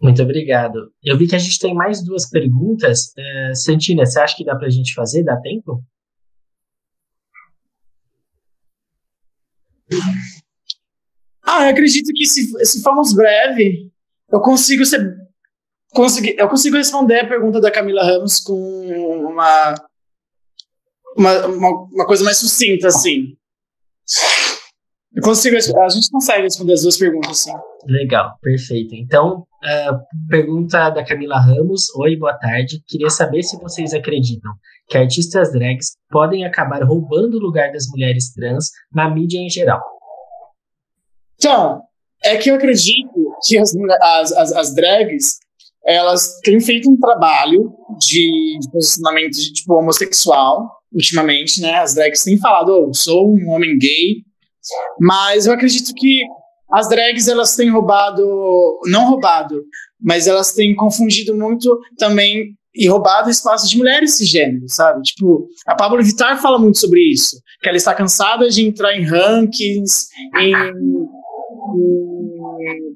Muito obrigado. Eu vi que a gente tem mais 2 perguntas. Santina, você acha que dá para a gente fazer? Dá tempo? Eu acredito que se formos breve, eu consigo responder a pergunta da Camila Ramos com uma coisa mais sucinta, assim. A gente consegue responder as duas perguntas, sim. Legal, perfeito. Então, pergunta da Camila Ramos. Oi, boa tarde. Queria saber se vocês acreditam que artistas drags podem acabar roubando o lugar das mulheres trans na mídia em geral. Então, é que eu acredito que as drags, elas têm feito um trabalho de posicionamento de, tipo, homossexual, ultimamente, né? As drags têm falado, sou um homem gay, mas eu acredito que as drags, elas têm não roubado, mas elas têm confundido muito também e roubado espaço de mulheres cisgêneros, sabe? Tipo, a Pablo Vittar fala muito sobre isso, que ela está cansada de entrar em rankings, em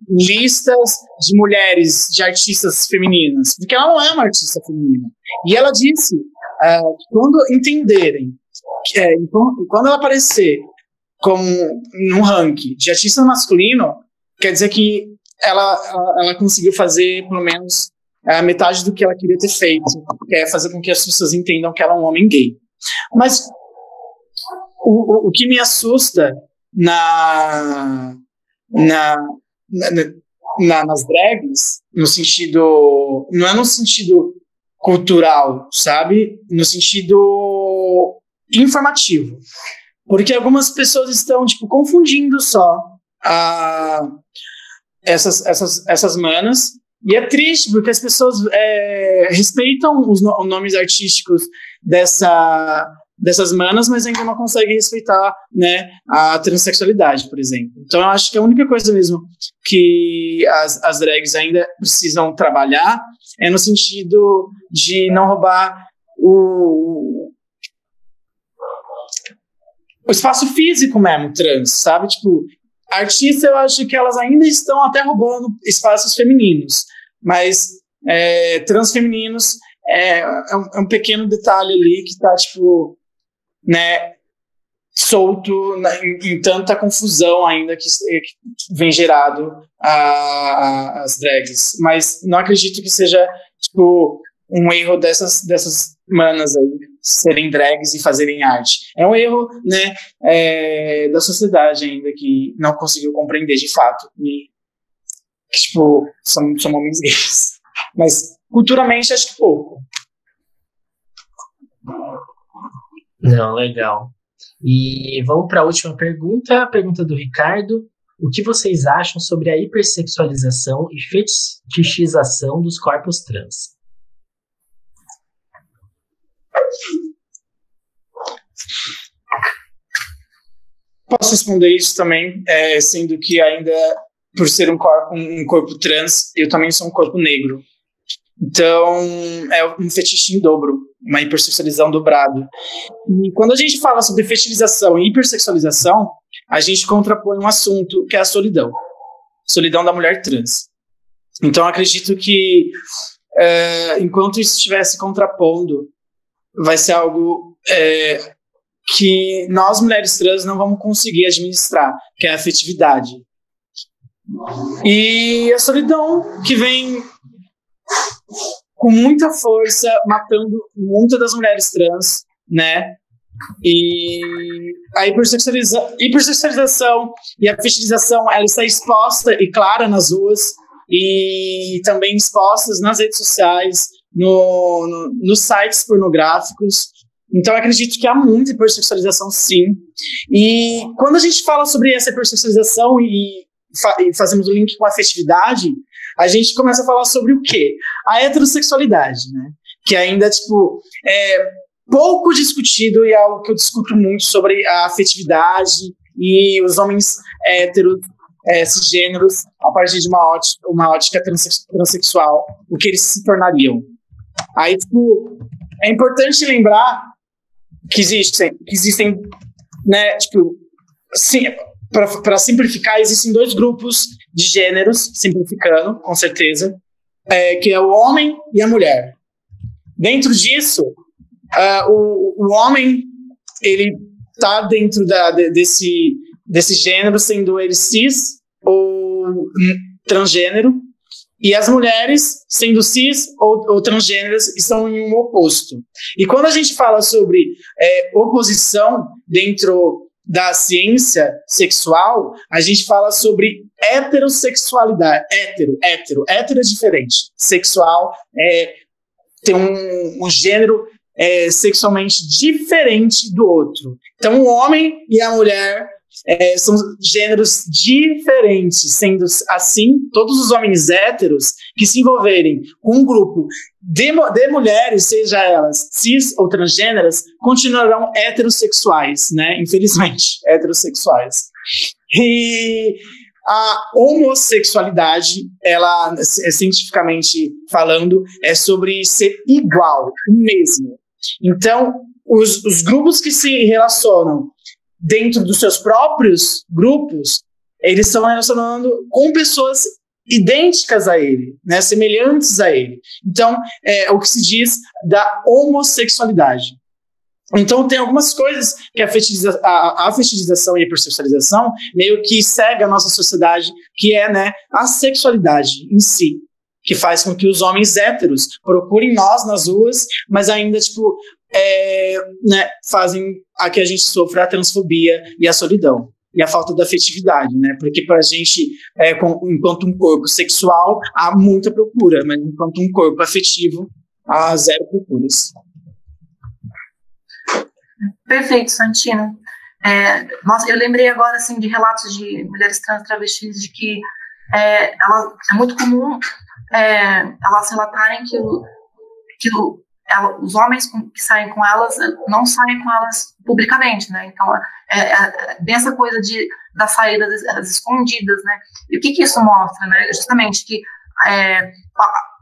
listas de mulheres, de artistas femininas, porque ela não é uma artista feminina. E ela disse, quando entenderem, quando ela aparecer como num ranking de artista masculino, quer dizer que ela conseguiu fazer pelo menos metade do que ela queria ter feito, que é fazer com que as pessoas entendam que ela é um homem gay. Mas o que me assusta nas drags, no sentido, não é no sentido cultural, sabe? No sentido informativo. Porque algumas pessoas estão, tipo, confundindo só essas manas. E é triste, porque as pessoas respeitam os nomes artísticos dessas manas, mas ainda não conseguem respeitar, né, a transexualidade, por exemplo. Então, eu acho que a única coisa mesmo que as drags ainda precisam trabalhar é no sentido de não roubar o espaço físico mesmo, trans, sabe? Tipo, artista, eu acho que elas ainda estão até roubando espaços femininos, mas transfemininos é um pequeno detalhe ali que tá, tipo, né, solto em tanta confusão ainda que vem gerado as drags. Mas não acredito que seja, tipo, um erro dessas manas aí serem drags e fazerem arte. É um erro, né, da sociedade ainda que não conseguiu compreender de fato e que, tipo, são homens gays. Mas culturalmente acho que pouco. Não, legal. E vamos para a última pergunta, a pergunta do Ricardo. O que vocês acham sobre a hipersexualização e fetichização dos corpos trans? Posso responder isso também, sendo que ainda, por ser um corpo trans, eu também sou um corpo negro. Então, é um fetiche em dobro, uma hipersexualização dobrada. E quando a gente fala sobre fetichização e hipersexualização, a gente contrapõe um assunto que é a solidão. Solidão da mulher trans. Então, eu acredito que, enquanto isso estiver se contrapondo, vai ser algo que nós, mulheres trans, não vamos conseguir administrar, que é a afetividade. E a solidão que vem com muita força, matando muitas das mulheres trans, né? E a hipersexualização e a fetichização, ela está exposta e clara nas ruas e também expostas nas redes sociais, nos sites pornográficos. Então, eu acredito que há muita hipersexualização, sim. E quando a gente fala sobre essa hipersexualização e fazemos o link com a afetividade, a gente começa a falar sobre o quê? A heterossexualidade, né? Que ainda, tipo, é pouco discutido e é algo que eu discuto muito sobre a afetividade e os homens héteros, cisgêneros, a partir de uma ótica transexual, o que eles se tornariam. Aí, tipo, é importante lembrar que existem, né, tipo, sim, para simplificar, existem dois grupos de gêneros, simplificando, com certeza, que é o homem e a mulher. Dentro disso, o homem, ele está dentro desse gênero, sendo ele cis ou transgênero, e as mulheres, sendo cis ou transgêneras, estão em um oposto. E quando a gente fala sobre oposição dentro da ciência sexual, a gente fala sobre heterossexualidade. Hétero é diferente. Sexual tem um gênero sexualmente diferente do outro. Então, o homem e a mulher são gêneros diferentes, sendo assim, todos os homens héteros que se envolverem com um grupo de mulheres, seja elas cis ou transgêneras, continuarão heterossexuais, né? Infelizmente, heterossexuais. E a homossexualidade, ela, cientificamente falando, é sobre ser igual, o mesmo. Então, os grupos que se relacionam dentro dos seus próprios grupos, eles estão relacionando com pessoas idênticas a ele, né, semelhantes a ele. Então, é o que se diz da homossexualidade. Então, tem algumas coisas que a fetichização e a hipersexualização meio que cega a nossa sociedade, que é, né, a sexualidade em si, que faz com que os homens héteros procurem nós nas ruas, mas ainda, tipo, né, fazem a que a gente sofra a transfobia e a solidão. E a falta da afetividade, né? Porque para a gente, enquanto um corpo sexual, há muita procura, mas enquanto um corpo afetivo, há zero procuras. Perfeito, Santino. Nossa, eu lembrei agora assim, de relatos de mulheres trans travestis de que é muito comum elas relatarem que os homens que saem com elas não saem com elas publicamente, né? Então, bem essa coisa das saídas as escondidas, né? E o que isso mostra, né? Justamente que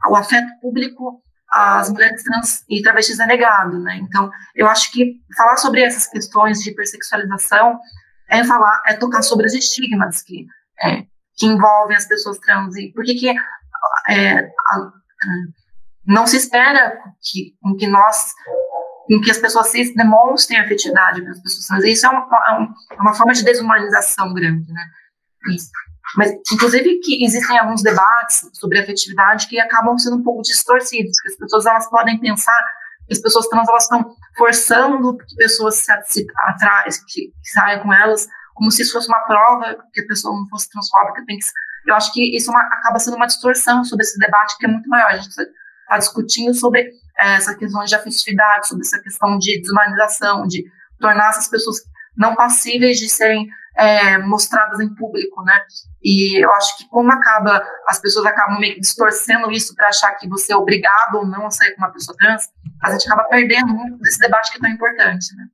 o afeto público às mulheres trans e travestis é negado, né? Então, eu acho que falar sobre essas questões de hipersexualização é tocar sobre os estigmas que envolvem as pessoas trans e por que não se espera que as pessoas cis demonstrem afetividade para as pessoas trans. Isso é uma forma de desumanização grande, né? Isso. Mas, inclusive, que existem alguns debates sobre afetividade que acabam sendo um pouco distorcidos, porque as pessoas elas podem pensar que as pessoas trans elas estão forçando que pessoas se atrás, que saiam com elas, como se isso fosse uma prova que a pessoa não fosse transfóbica. Eu acho que isso acaba sendo uma distorção sobre esse debate que é muito maior. A gente está discutindo sobre essa questão de afetividade, sobre essa questão de desumanização, de tornar essas pessoas não passíveis de serem mostradas em público, né? E eu acho que como as pessoas acabam meio que distorcendo isso para achar que você é obrigado ou não a sair com uma pessoa trans, a gente acaba perdendo muito desse debate que é tão importante, né?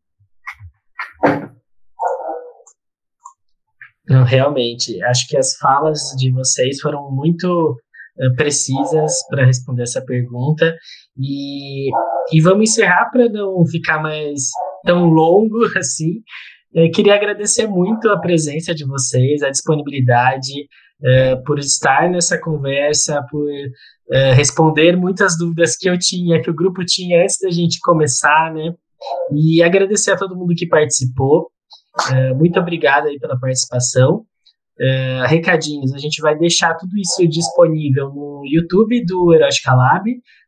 Não, realmente, acho que as falas de vocês foram muito precisas para responder essa pergunta e vamos encerrar para não ficar mais tão longo assim. Queria agradecer muito a presença de vocês, a disponibilidade, por estar nessa conversa, por responder muitas dúvidas que eu tinha, que o grupo tinha antes da gente começar, né? E agradecer a todo mundo que participou. Muito obrigado aí pela participação. Recadinhos, a gente vai deixar tudo isso disponível no YouTube do Erótica Lab,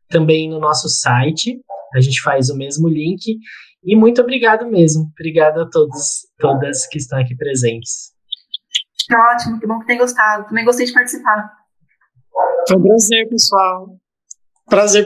também no nosso site, a gente faz o mesmo link. E muito obrigado mesmo. Obrigado a todas que estão aqui presentes. Que ótimo, que bom que tem gostado. Também gostei de participar. Foi um prazer, pessoal. Prazer.